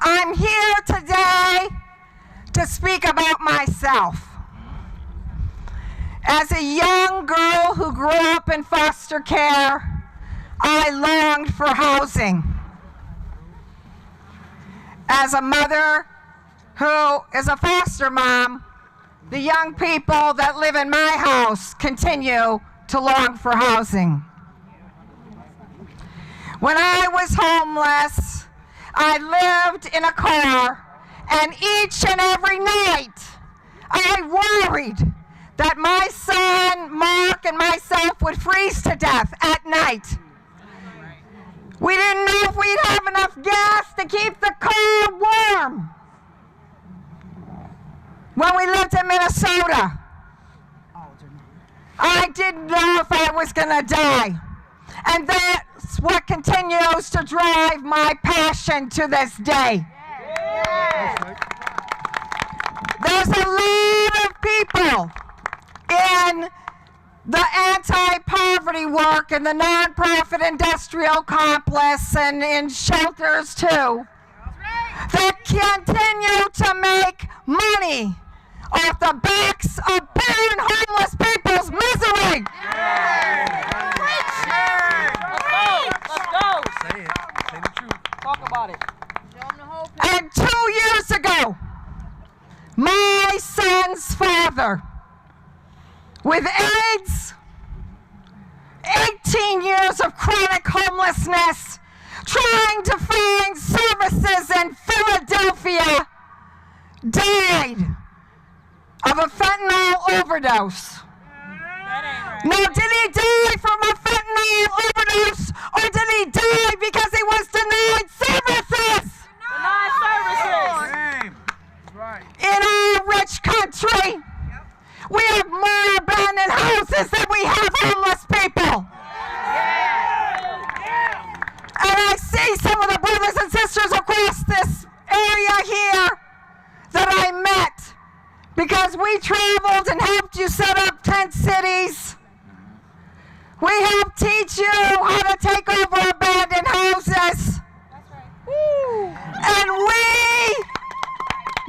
I'm here today to speak about myself. As a young girl who grew up in foster care, I longed for housing. As a mother who is a foster mom, the young people that live in my house continue to long for housing. When I was homeless, I lived in a car, and each and every night, I worried that my son, Mark, and myself would freeze to death at night. We didn't know if we'd have enough gas to keep the car warm. When we lived in Minnesota, I didn't know if I was gonna die. And that's what continues to drive my passion to this day. There's a lot of people in the anti-poverty work and the nonprofit industrial complex and in shelters too that continue to make money off the backs of poor homeless people's misery. Let's go. Say it. Say the truth. Talk about it. And 2 years ago, my son's father, with AIDS, 18 years of chronic homelessness, trying to find services in Philadelphia, died of a fentanyl overdose. Now, did he die from a fentanyl overdose, or did he die because he was denied services? Denied services. In our rich country, we have more abandoned houses than we have homeless people. And I see some of the brothers and sisters across this area here that I met because we traveled and helped you set up tent cities. We helped teach you how to take over abandoned houses. And we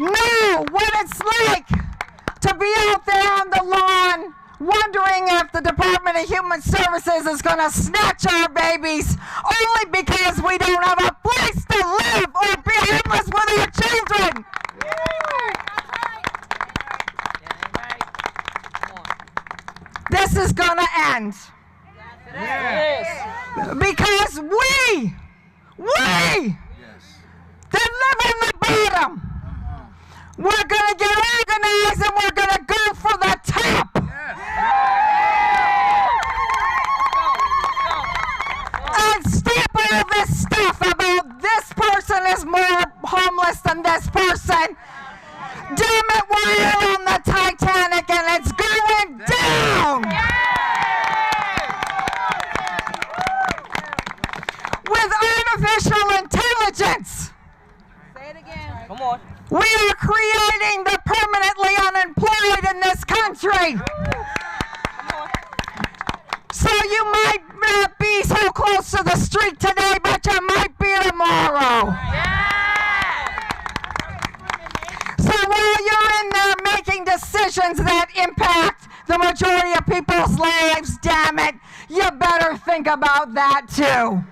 know what it's like to be out there on the lawn wondering if the Department of Human Services is going to snatch our babies only because we don't have a place to live or be homeless with our children. This is going to end. Because we that live on the bottom, we're going to get organized and we're going to go for the top. And stop all this stuff about this person is more homeless than this person. Damn it, we're on the Titanic and it's going down. With artificial intelligence. Say it again. Come on. We are creating the permanently unemployed in this country. So you might not be so close to the street today, but you might be tomorrow. So while you're in there making decisions lives, damn it. You better think about that too.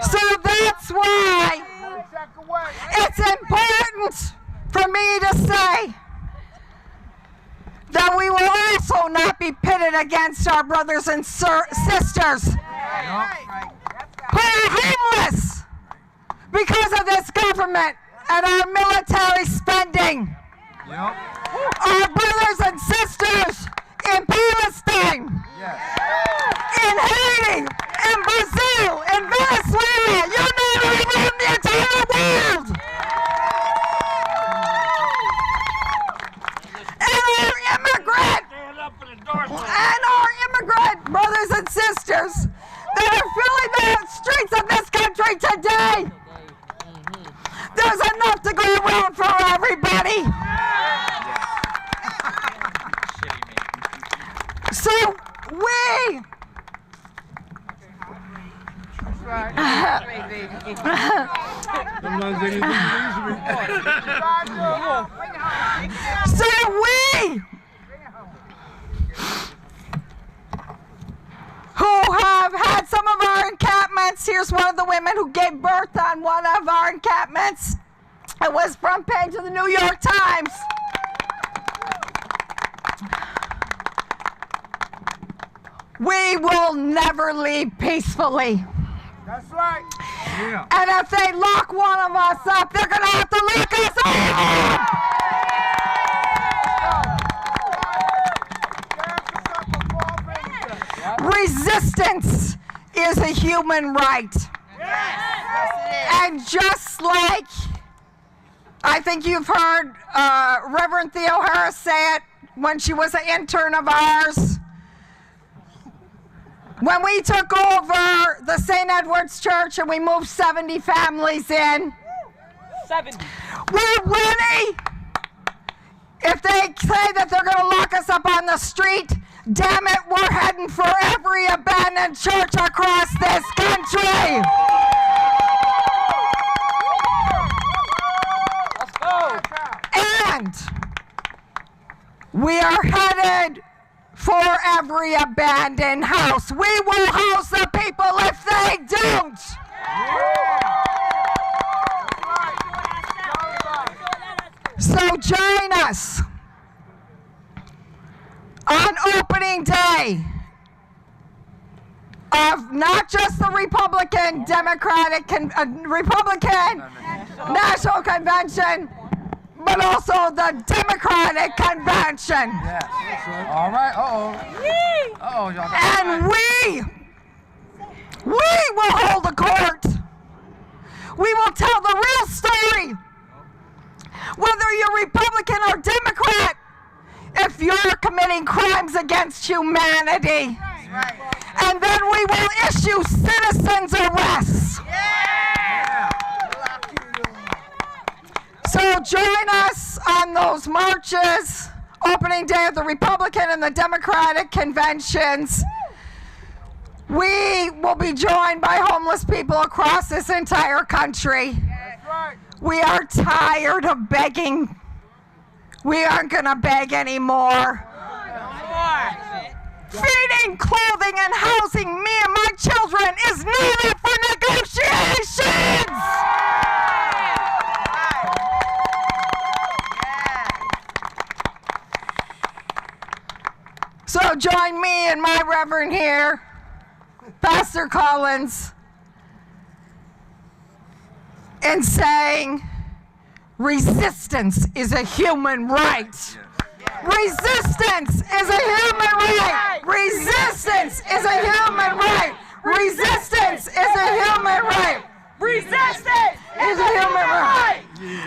So that's why it's important for me to say that we will also not be pitted against our brothers and sisters who are homeless because of this government and our military spending. Our brothers and sisters in Palestine, in Haiti, in Brazil, in Venezuela, you name it, around the entire world. And our immigrant brothers and sisters that are filling the streets of this country today. There's enough to go around for everybody. So we who have had some of our encampments. Here's one of the women who gave birth on one of our encampments. It was front page of the New York Times. We will never leave peacefully. That's right. Yeah. And if they lock one of us up, they're going to have to lock us up. Resistance is a human right. And just like I think you've heard Reverend Theo Harris say it when she was an intern of ours, when we took over the St. Edward's Church and we moved 70 families in, 70. We're ready. If they say that they're going to lock us up on the street, damn it, we're heading for every abandoned church across this country. Let's go. And we are headed for every abandoned house. We will house the people if they don't. So join us on opening day of not just the Republican National Convention, but also the Democratic Convention. Yes. All right. Uh-oh. Y'all got And we will hold a court. We will tell the real story. Whether you're Republican or Democrat, if you're committing crimes against humanity. And then we will issue citizens' arrests. So join us on those marches, opening day of the Republican and the Democratic conventions. We will be joined by homeless people across this entire country. We are tired of begging. We aren't going to beg anymore. Feeding, clothing, and housing me and my children is not up for negotiations. So join me and my reverend here, Pastor Collins, in saying resistance is a human right. Resistance is a human right. Resistance is a human right. Resistance is a human right. Resistance is a human right.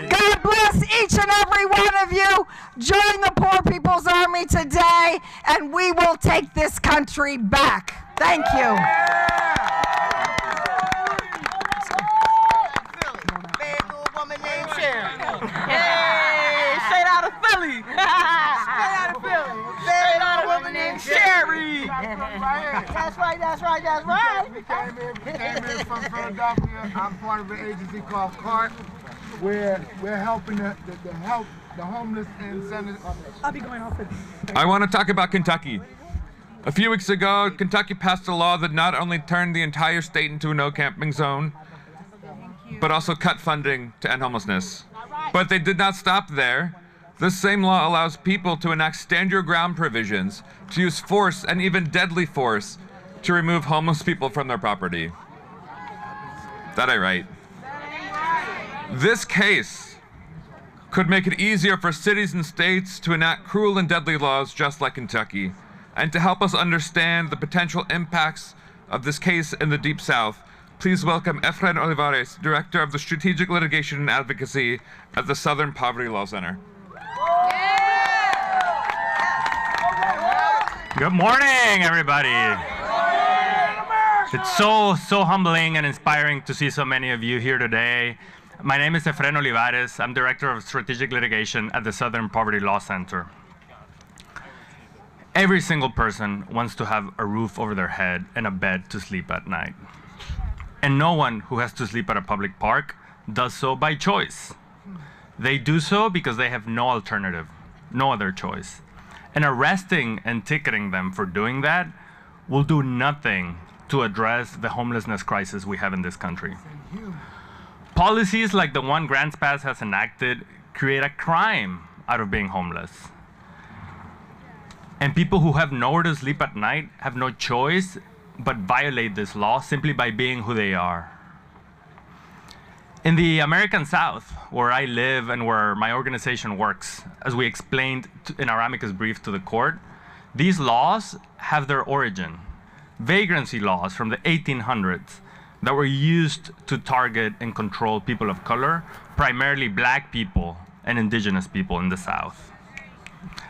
God bless each and every one of you. Join the Poor People's Army today, and we will take this country back. Thank you. Hey, straight out of Philly. Straight out of Philly. Straight out of a woman named Sherry. That's right. We came in from Philadelphia. I'm part of an agency called CART, where we're helping the help the homeless in Senate. I'll be going off it. I want to talk about Kentucky. A few weeks ago, Kentucky passed a law that not only turned the entire state into a no camping zone, but also cut funding to end homelessness. But they did not stop there. This same law allows people to enact stand your ground provisions, to use force and even deadly force to remove homeless people from their property. That I write. This case could make it easier for cities and states to enact cruel and deadly laws just like Kentucky. And to help us understand the potential impacts of this case in the Deep South, please welcome Efrain Olivares, Director of the Strategic Litigation and Advocacy at the Southern Poverty Law Center. Good morning, everybody. It's so humbling and inspiring to see so many of you here today. My name is Efrain Olivares. I'm Director of Strategic Litigation at the Southern Poverty Law Center. Every single person wants to have a roof over their head and a bed to sleep at night. And no one who has to sleep at a public park does so by choice. They do so because they have no alternative, no other choice. And arresting and ticketing them for doing that will do nothing to address the homelessness crisis we have in this country. Policies like the one Grants Pass has enacted create a crime out of being homeless. And people who have nowhere to sleep at night have no choice but violate this law simply by being who they are. In the American South, where I live and where my organization works, as we explained in our amicus brief to the court, these laws have their origin. Vagrancy laws from the 1800s that were used to target and control people of color, primarily black people and indigenous people in the South.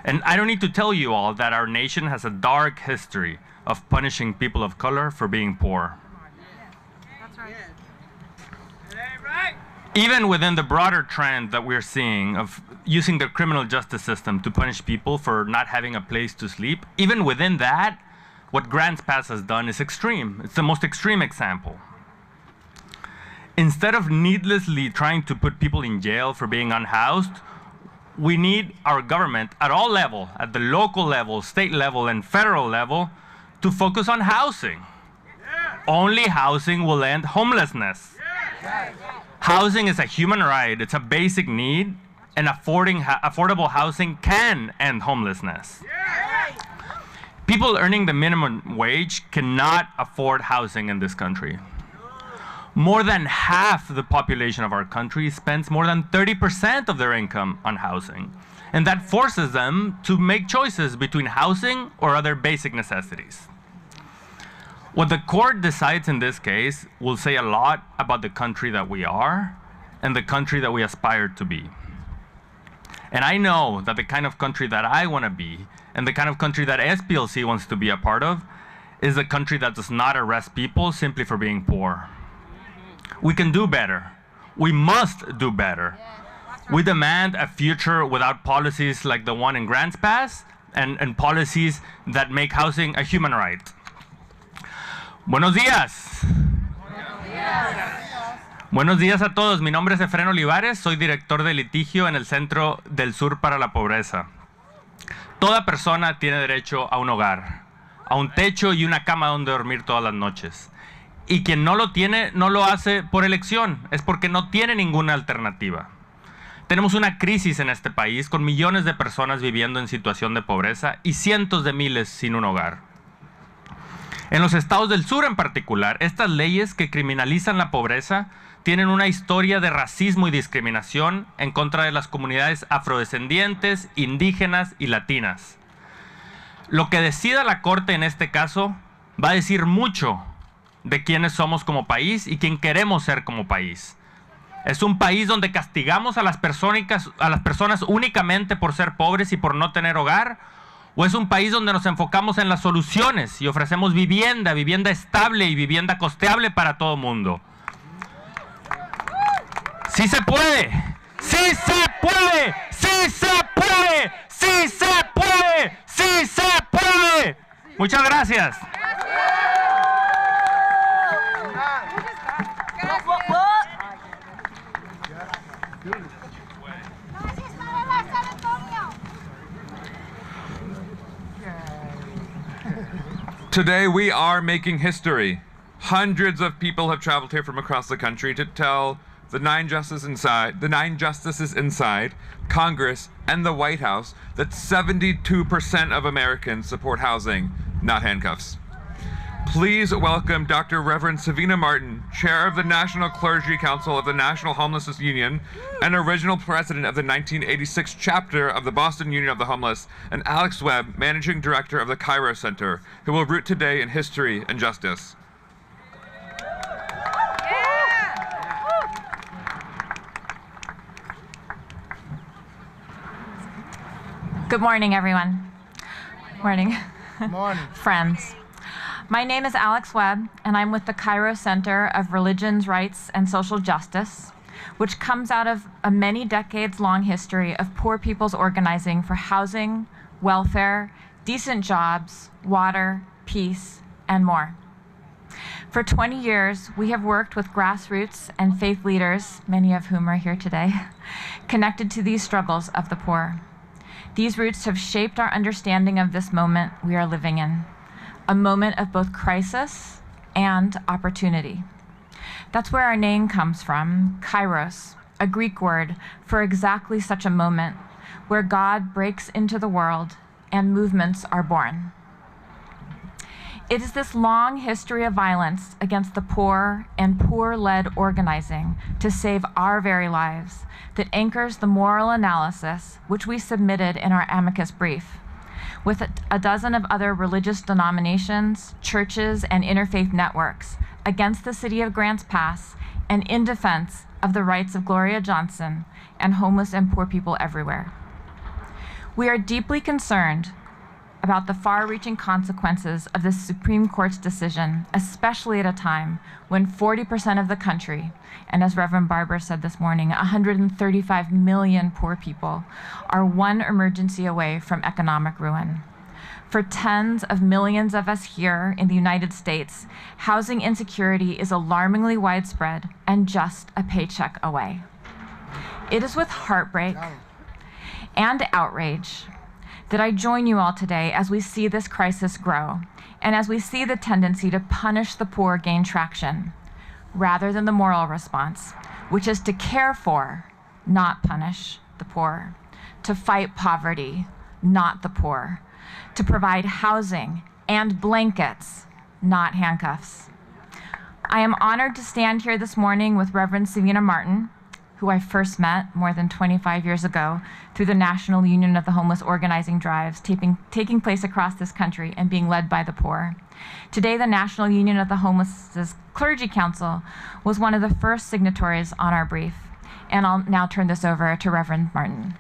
And I don't need to tell you all that our nation has a dark history of punishing people of color for being poor. That's right. Even within the broader trend that we're seeing of using the criminal justice system to punish people for not having a place to sleep, even within that, what Grants Pass has done is extreme. It's the most extreme example. Instead of needlessly trying to put people in jail for being unhoused, we need our government at all levels, at the local level, state level, and federal level, to focus on housing. Only housing will end homelessness. Housing is a human right, it's a basic need, and affordable housing can end homelessness. People earning the minimum wage cannot afford housing in this country. More than half the population of our country spends more than 30% of their income on housing. And that forces them to make choices between housing or other basic necessities. What the court decides in this case will say a lot about the country that we are and the country that we aspire to be. And I know that the kind of country that I want to be and the kind of country that SPLC wants to be a part of is a country that does not arrest people simply for being poor. We can do better. We must do better. We demand a future without policies like the one in Grants Pass and policies that make housing a human right. Buenos días. Buenos días a todos. Mi nombre es Efrain Olivares. Soy director de litigio en el Centro del Sur para la Pobreza. Toda persona tiene derecho a un hogar, a un techo y una cama donde dormir todas las noches. Y quien no lo tiene, no lo hace por elección, es porque no tiene ninguna alternativa. Tenemos una crisis en este país con millones de personas viviendo en situación de pobreza y cientos de miles sin un hogar. En los estados del sur en particular, estas leyes que criminalizan la pobreza tienen una historia de racismo y discriminación en contra de las comunidades afrodescendientes, indígenas y latinas. Lo que decida la Corte en este caso va a decir mucho de quiénes somos como país y quién queremos ser como país. Es un país donde castigamos a las personas únicamente por ser pobres y por no tener hogar, o es un país donde nos enfocamos en las soluciones y ofrecemos vivienda estable y vivienda costeable para todo mundo. ¡Sí se puede! ¡Sí se puede! ¡Sí se puede! ¡Sí se puede! ¡Sí se puede! Muchas gracias. Today we are making history. Hundreds of people have traveled here from across the country to tell the nine justices inside Congress and the White House that 72% of Americans support housing, not handcuffs. Please welcome Dr. Reverend Savina Martin, Chair of the National Clergy Council of the National Homelessness Union and original president of the 1986 chapter of the Boston Union of the Homeless, and Alex Webb, Managing Director of the Cairo Center, who will root today in history and justice. Good morning, everyone. Morning. Morning. Friends. My name is Alex Webb, and I'm with the Cairo Center of Religions, Rights, and Social Justice, which comes out of a many decades-long history of poor people's organizing for housing, welfare, decent jobs, water, peace, and more. For 20 years, we have worked with grassroots and faith leaders, many of whom are here today, connected to these struggles of the poor. These roots have shaped our understanding of this moment we are living in, a moment of both crisis and opportunity. That's where our name comes from, Kairos, a Greek word for exactly such a moment, where God breaks into the world and movements are born. It is this long history of violence against the poor and poor-led organizing to save our very lives that anchors the moral analysis which we submitted in our amicus brief, with a dozen of other religious denominations, churches, and interfaith networks against the city of Grants Pass and in defense of the rights of Gloria Johnson and homeless and poor people everywhere. We are deeply concerned about the far-reaching consequences of the Supreme Court's decision, especially at a time when 40% of the country, and as Reverend Barber said this morning, 135 million poor people, are one emergency away from economic ruin. For tens of millions of us here in the United States, housing insecurity is alarmingly widespread and just a paycheck away. It is with heartbreak and outrage that I join you all today as we see this crisis grow and as we see the tendency to punish the poor gain traction, rather than the moral response, which is to care for, not punish, the poor, to fight poverty, not the poor, to provide housing and blankets, not handcuffs. I am honored to stand here this morning with Reverend Savina Martin, who I first met more than 25 years ago through the National Union of the Homeless organizing drives taking place across this country and being led by the poor. Today, the National Union of the Homeless Clergy Council was one of the first signatories on our brief. And I'll now turn this over to Reverend Martin.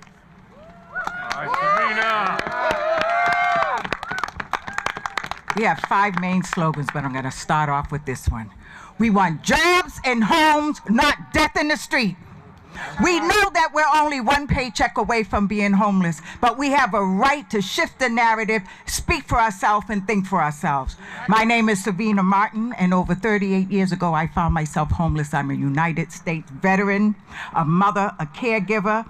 We have 5 main slogans, but I'm going to start off with this one. We want jobs and homes, not death in the street. We know that we're only one paycheck away from being homeless, but we have a right to shift the narrative, speak for ourselves, and think for ourselves. My name is Savina Martin, and over 38 years ago, I found myself homeless. I'm a United States veteran, a mother, a caregiver.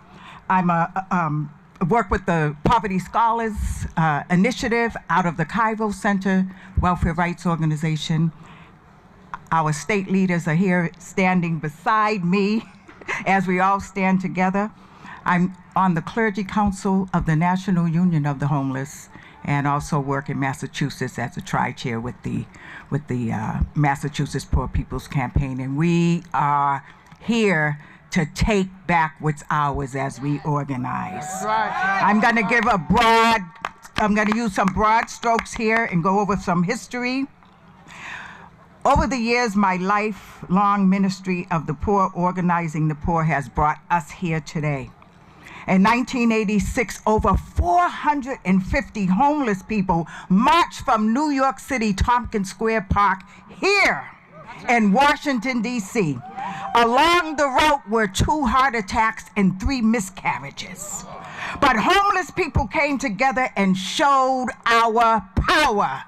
I'm work with the Poverty Scholars Initiative out of the Cairo Center Welfare Rights Organization. Our state leaders are here standing beside me as we all stand together. I'm on the Clergy Council of the National Union of the Homeless and also work in Massachusetts as a tri-chair with the Massachusetts Poor People's Campaign. And we are here to take back what's ours as we organize. I'm gonna use some broad strokes here and go over some history. Over the years, my lifelong ministry of the poor, organizing the poor, has brought us here today. In 1986, over 450 homeless people marched from New York City, Tompkins Square Park, here in Washington, D.C. Along the route were 2 heart attacks and 3 miscarriages. But homeless people came together and showed our power.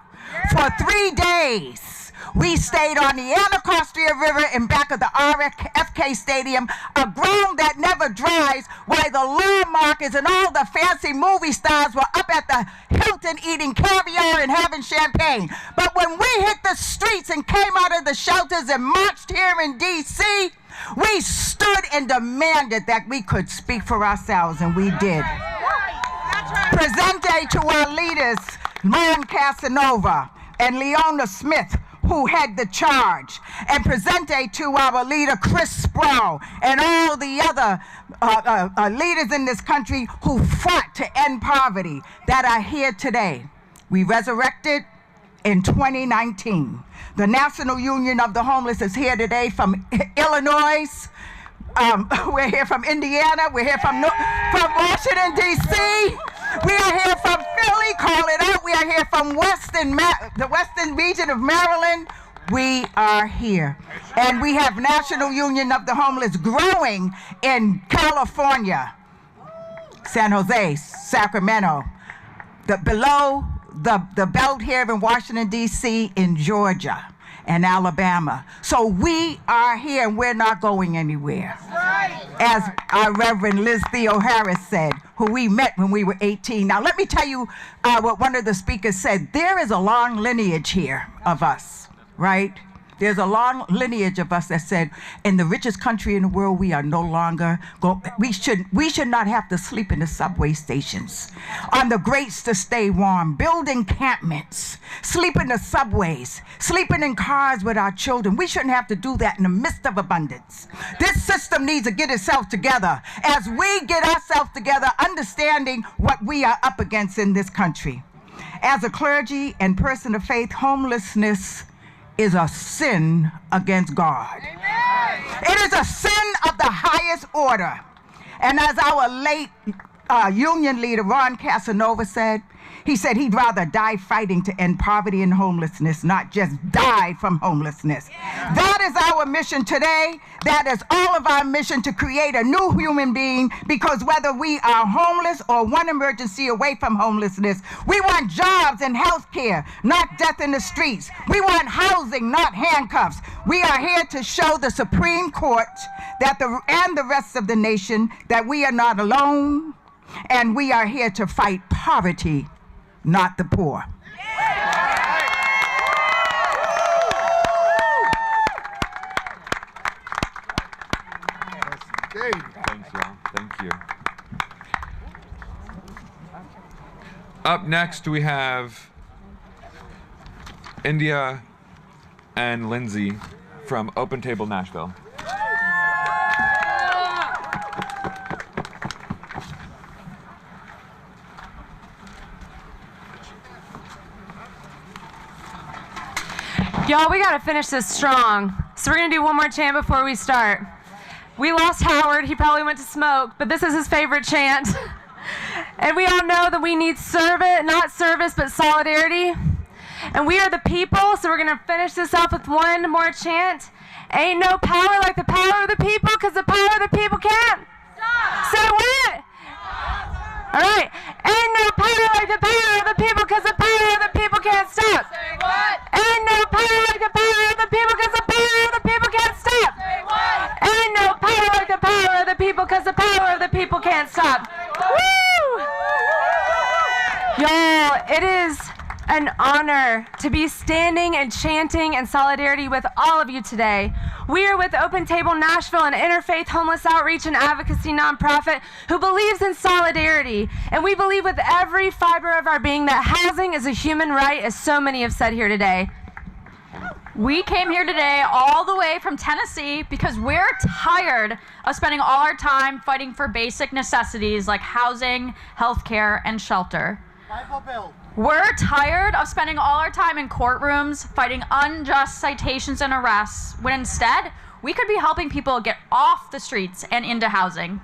For 3 days, we stayed on the Anacostia River in back of the RF RFK Stadium, a ground that never dries, where the lawn markers and all the fancy movie stars were up at the Hilton eating caviar and having champagne. But when we hit the streets and came out of the shelters and marched here in D.C., we stood and demanded that we could speak for ourselves, and we did. Presente to our leaders, Ron Casanova and Leona Smith, who had the charge, and presente to our leader, Chris Sproul, and all the other leaders in this country who fought to end poverty that are here today. We resurrected in 2019. The National Union of the Homeless is here today from Illinois. We're here from Indiana. We're here from Washington, D.C. We are here from Philly, call it out. We are here from the Western region of Maryland. We are here. And we have National Union of the Homeless growing in California, San Jose, Sacramento, below the belt here in Washington, D.C., in Georgia and Alabama. So we are here and we're not going anywhere. As our Reverend Liz Theo Harris said, who we met when we were 18. Now let me tell you what one of the speakers said. There is a long lineage here of us, right? There's a long lineage of us that said, in the richest country in the world, we are no longer we should not have to sleep in the subway stations, on the grates to stay warm, build encampments, sleep in the subways, sleeping in cars with our children. We shouldn't have to do that in the midst of abundance. This system needs to get itself together. As we get ourselves together, understanding what we are up against in this country. As a clergy and person of faith, homelessness is a sin against God. Amen. It is a sin of the highest order. And as our late union leader, Ron Casanova, said, he said he'd rather die fighting to end poverty and homelessness, not just die from homelessness. Yeah. That is our mission today. That is all of our mission, to create a new human being, because whether we are homeless or one emergency away from homelessness, we want jobs and health care, not death in the streets. We want housing, not handcuffs. We are here to show the Supreme Court and the rest of the nation that we are not alone, and we are here to fight poverty, not the poor. Thanks, y'all. Thank you. Up next, we have India and Lindsay from Open Table Nashville. Y'all, we gotta finish this strong. So we're gonna do one more chant before we start. We lost Howard, he probably went to smoke, but this is his favorite chant. And we all know that we need not service, but solidarity. And we are the people, so we're gonna finish this off with one more chant. Ain't no power like the power of the people, because the power of the people can't. Stop. Say what? All right. Ain't no power like the power of the people, because the power of the people can't stop. Say what? Ain't no power like the power of the people, because the power of the people can't stop. Say what? Ain't no power like the power of the people, because the power of the people can't stop. Woo! Y'all, it is an honor to be standing and chanting in solidarity with all of you today. We are with Open Table Nashville, an interfaith homeless outreach and advocacy nonprofit who believes in solidarity. And we believe with every fiber of our being that housing is a human right, as so many have said here today. We came here today all the way from Tennessee because we're tired of spending all our time fighting for basic necessities like housing, healthcare, and shelter. Bible Belt. We're tired of spending all our time in courtrooms fighting unjust citations and arrests, when instead, we could be helping people get off the streets and into housing.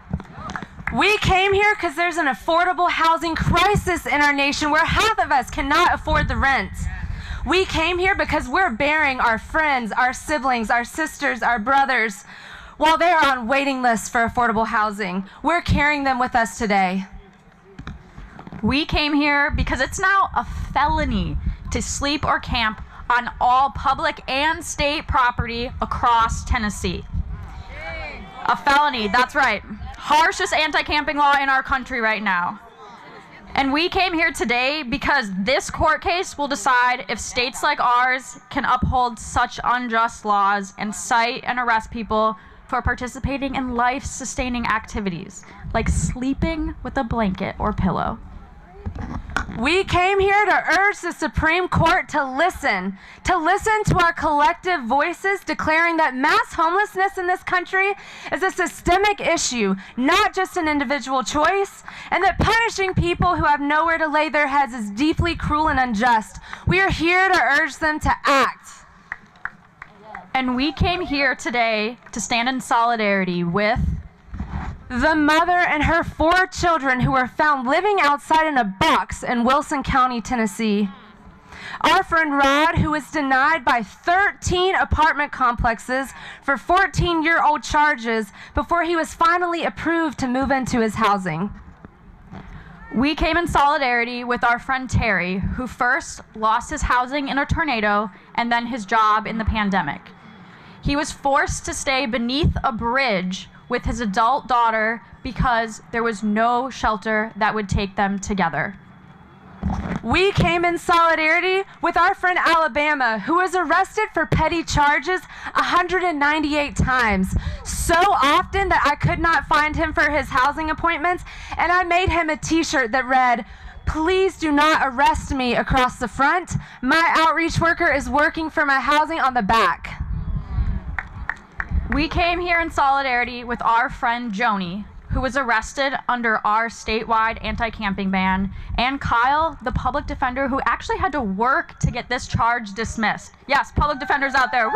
We came here because there's an affordable housing crisis in our nation where half of us cannot afford the rent. We came here because we're burying our friends, our siblings, our sisters, our brothers, while they're on waiting lists for affordable housing. We're carrying them with us today. We came here because it's now a felony to sleep or camp on all public and state property across Tennessee. A felony, that's right. Harshest anti-camping law in our country right now. And we came here today because this court case will decide if states like ours can uphold such unjust laws and cite and arrest people for participating in life-sustaining activities, like sleeping with a blanket or pillow. We came here to urge the Supreme Court to listen to our collective voices declaring that mass homelessness in this country is a systemic issue, not just an individual choice, and that punishing people who have nowhere to lay their heads is deeply cruel and unjust. We are here to urge them to act. And we came here today to stand in solidarity with the mother and her 4 children who were found living outside in a box in Wilson County, Tennessee. Our friend Rod, who was denied by 13 apartment complexes for 14-year-old charges before he was finally approved to move into his housing. We came in solidarity with our friend Terry, who first lost his housing in a tornado and then his job in the pandemic. He was forced to stay beneath a bridge with his adult daughter because there was no shelter that would take them together. We came in solidarity with our friend Alabama, who was arrested for petty charges 198 times, so often that I could not find him for his housing appointments, and I made him a t-shirt that read, "Please do not arrest me," across the front. My outreach worker is working for my housing on the back. We came here in solidarity with our friend Joni, who was arrested under our statewide anti-camping ban, and Kyle, the public defender who actually had to work to get this charge dismissed. Yes, public defenders out there, woo!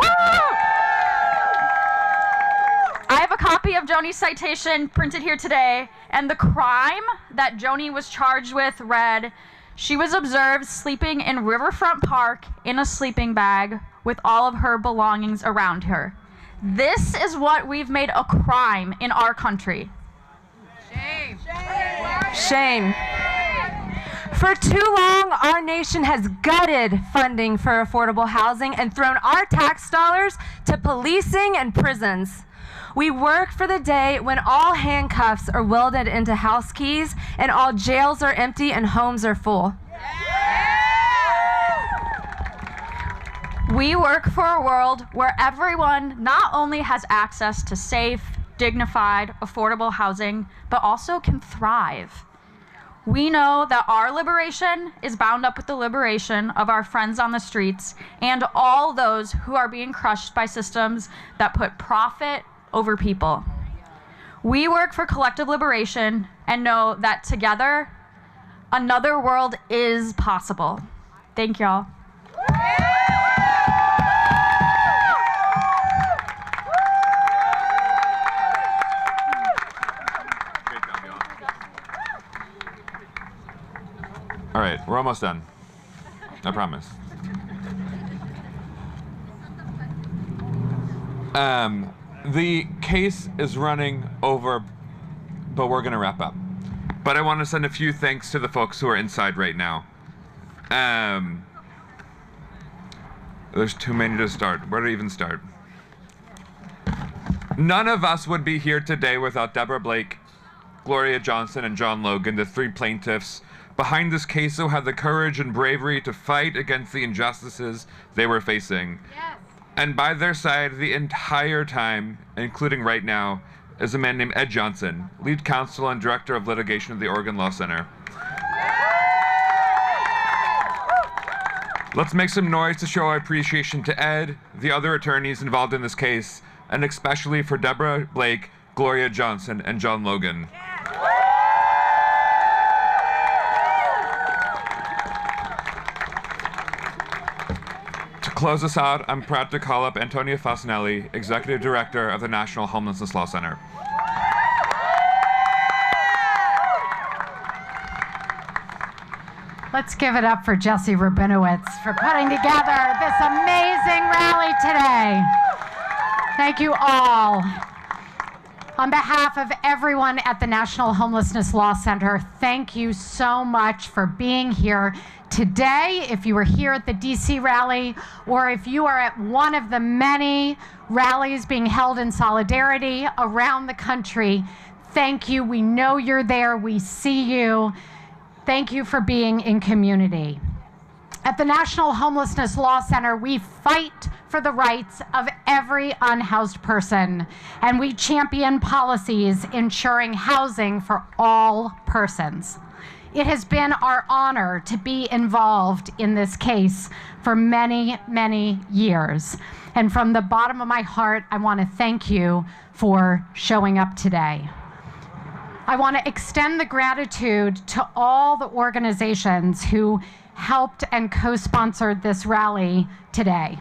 I have a copy of Joni's citation printed here today, and the crime that Joni was charged with read, she was observed sleeping in Riverfront Park in a sleeping bag with all of her belongings around her. This is what we've made a crime in our country. Shame. Shame. For too long, our nation has gutted funding for affordable housing and thrown our tax dollars to policing and prisons. We work for the day when all handcuffs are welded into house keys and all jails are empty and homes are full. We work for a world where everyone not only has access to safe, dignified, affordable housing, but also can thrive. We know that our liberation is bound up with the liberation of our friends on the streets and all those who are being crushed by systems that put profit over people. We work for collective liberation and know that together, another world is possible. Thank y'all. All right, we're almost done. I promise. The case is running over, but we're gonna wrap up. But I want to send a few thanks to the folks who are inside right now. There's too many to start. Where to even start? None of us would be here today without Deborah Blake, Gloria Johnson, and John Logan, the 3 plaintiffs behind this case who had the courage and bravery to fight against the injustices they were facing. Yes. And by their side the entire time, including right now, is a man named Ed Johnson, lead counsel and director of litigation of the Oregon Law Center. Let's make some noise to show our appreciation to Ed, the other attorneys involved in this case, and especially for Deborah Blake, Gloria Johnson, and John Logan. To close us out, I'm proud to call up Antonia Fasanelli, Executive Director of the National Homelessness Law Center. Let's give it up for Jesse Rabinowitz for putting together this amazing rally today. Thank you all. On behalf of everyone at the National Homelessness Law Center, thank you so much for being here today. If you were here at the DC rally, or if you are at one of the many rallies being held in solidarity around the country, thank you. We know you're there. We see you. Thank you for being in community. At the National Homelessness Law Center, we fight for the rights of every unhoused person, and we champion policies ensuring housing for all persons. It has been our honor to be involved in this case for many, many years. And from the bottom of my heart, I want to thank you for showing up today. I want to extend the gratitude to all the organizations who helped and co-sponsored this rally today.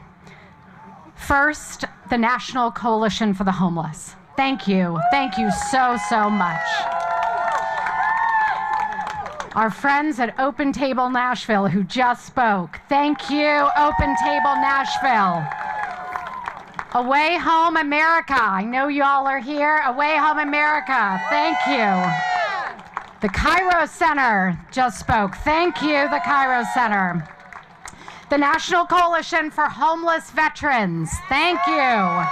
First, the National Coalition for the Homeless. Thank you. Thank you so, so much. Our friends at Open Table Nashville who just spoke. Thank you, Open Table Nashville. Away Home America. I know y'all are here. Away Home America. Thank you. The Cairo Center just spoke. Thank you, the Cairo Center. The National Coalition for Homeless Veterans. Thank you.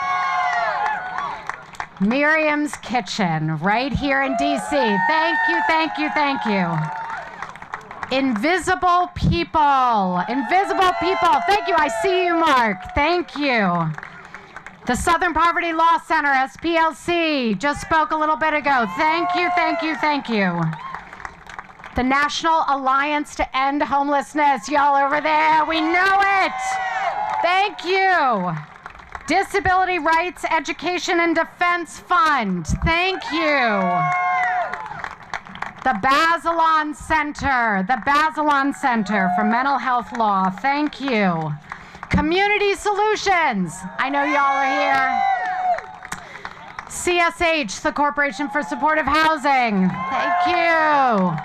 Miriam's Kitchen, right here in DC. Thank you, thank you, thank you. Invisible People. Invisible People. Thank you. I see you, Mark. Thank you. The Southern Poverty Law Center, SPLC, just spoke a little bit ago. Thank you, thank you, thank you. The National Alliance to End Homelessness, y'all over there, we know it. Thank you. Disability Rights Education and Defense Fund, thank you. The Bazelon Center for Mental Health Law, thank you. Community Solutions, I know y'all are here. CSH, the Corporation for Supportive Housing, thank you.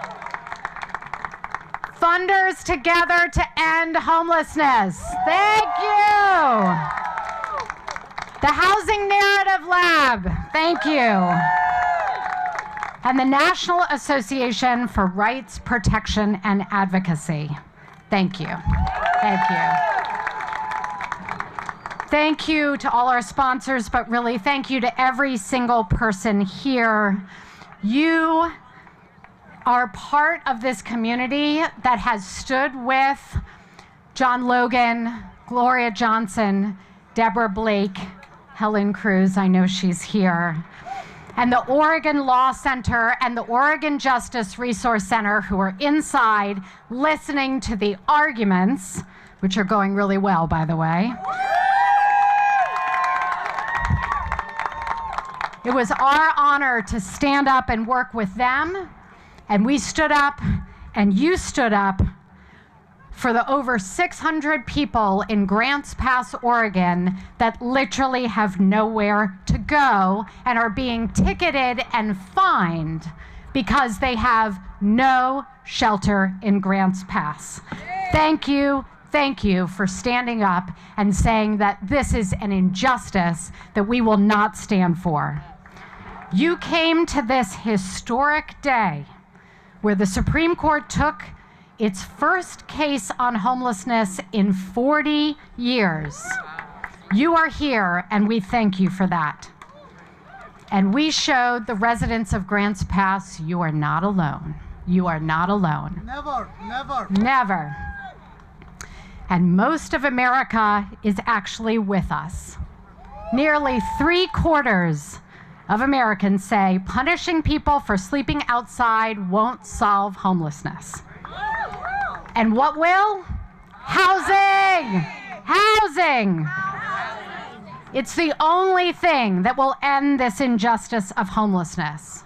Funders Together to End Homelessness, thank you. The Housing Narrative Lab, thank you. And the National Association for Rights Protection and Advocacy, thank you. Thank you. Thank you to all our sponsors, but really thank you to every single person here. You are part of this community that has stood with John Logan, Gloria Johnson, Deborah Blake, Helen Cruz, I know she's here, and the Oregon Law Center and the Oregon Justice Resource Center, who are inside listening to the arguments, which are going really well, by the way. It was our honor to stand up and work with them, and we stood up, and you stood up for the over 600 people in Grants Pass, Oregon that literally have nowhere to go and are being ticketed and fined because they have no shelter in Grants Pass. Thank you for standing up and saying that this is an injustice that we will not stand for. You came to this historic day where the Supreme Court took its first case on homelessness in 40 years. You are here, and we thank you for that. And we showed the residents of Grants Pass, you are not alone. You are not alone. Never, never. Never. And most of America is actually with us. Nearly 3/4 of Americans say punishing people for sleeping outside won't solve homelessness. And what will? Housing! Housing! It's the only thing that will end this injustice of homelessness.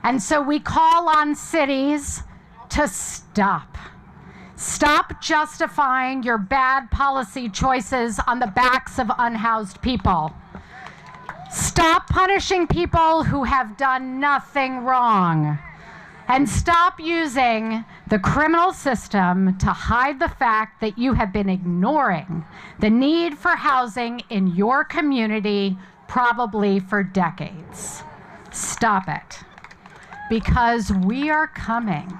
And so we call on cities to stop. Stop justifying your bad policy choices on the backs of unhoused people. Stop punishing people who have done nothing wrong. And stop using the criminal system to hide the fact that you have been ignoring the need for housing in your community probably for decades. Stop it. Because we are coming.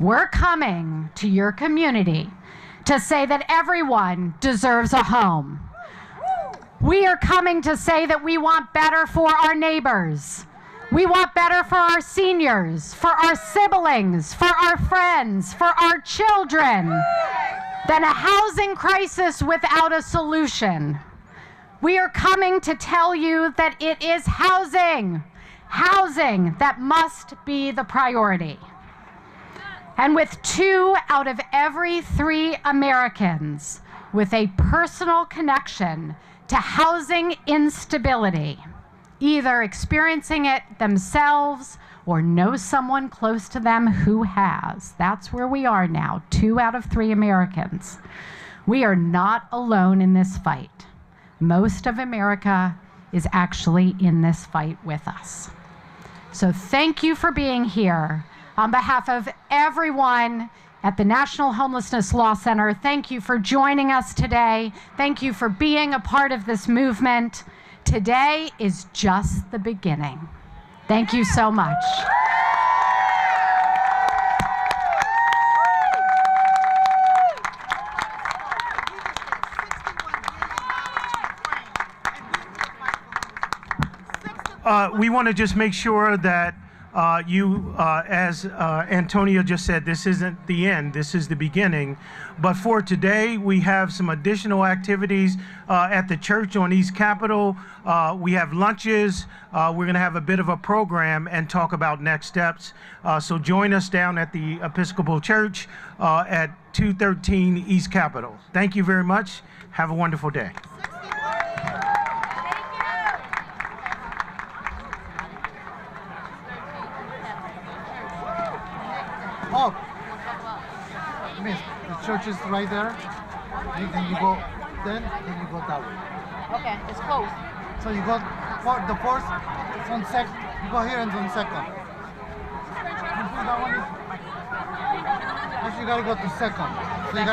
We're coming to your community to say that everyone deserves a home. We are coming to say that we want better for our neighbors. We want better for our seniors, for our siblings, for our friends, for our children, than a housing crisis without a solution. We are coming to tell you that it is housing that must be the priority. And with 2 out of every 3 Americans with a personal connection to housing instability, either experiencing it themselves or know someone close to them who has. That's where we are now, 2 out of 3 Americans. We are not alone in this fight. Most of America is actually in this fight with us. So thank you for being here. On behalf of everyone at the National Homelessness Law Center, thank you for joining us today. Thank you for being a part of this movement. Today is just the beginning. Thank you so much. We want to just make sure that as Antonia just said, this isn't the end, this is the beginning. But for today, we have some additional activities at the church on East Capitol. We have lunches. We're going to have a bit of a program and talk about next steps. So join us down at the Episcopal Church at 213 East Capitol. Thank you very much. Have a wonderful day. Oh, miss, the church is right there. Then you go, then you go that way. Okay, it's close. So you go for the first, it's on second. You go here and then second. You see that one is, actually you gotta go to second. So you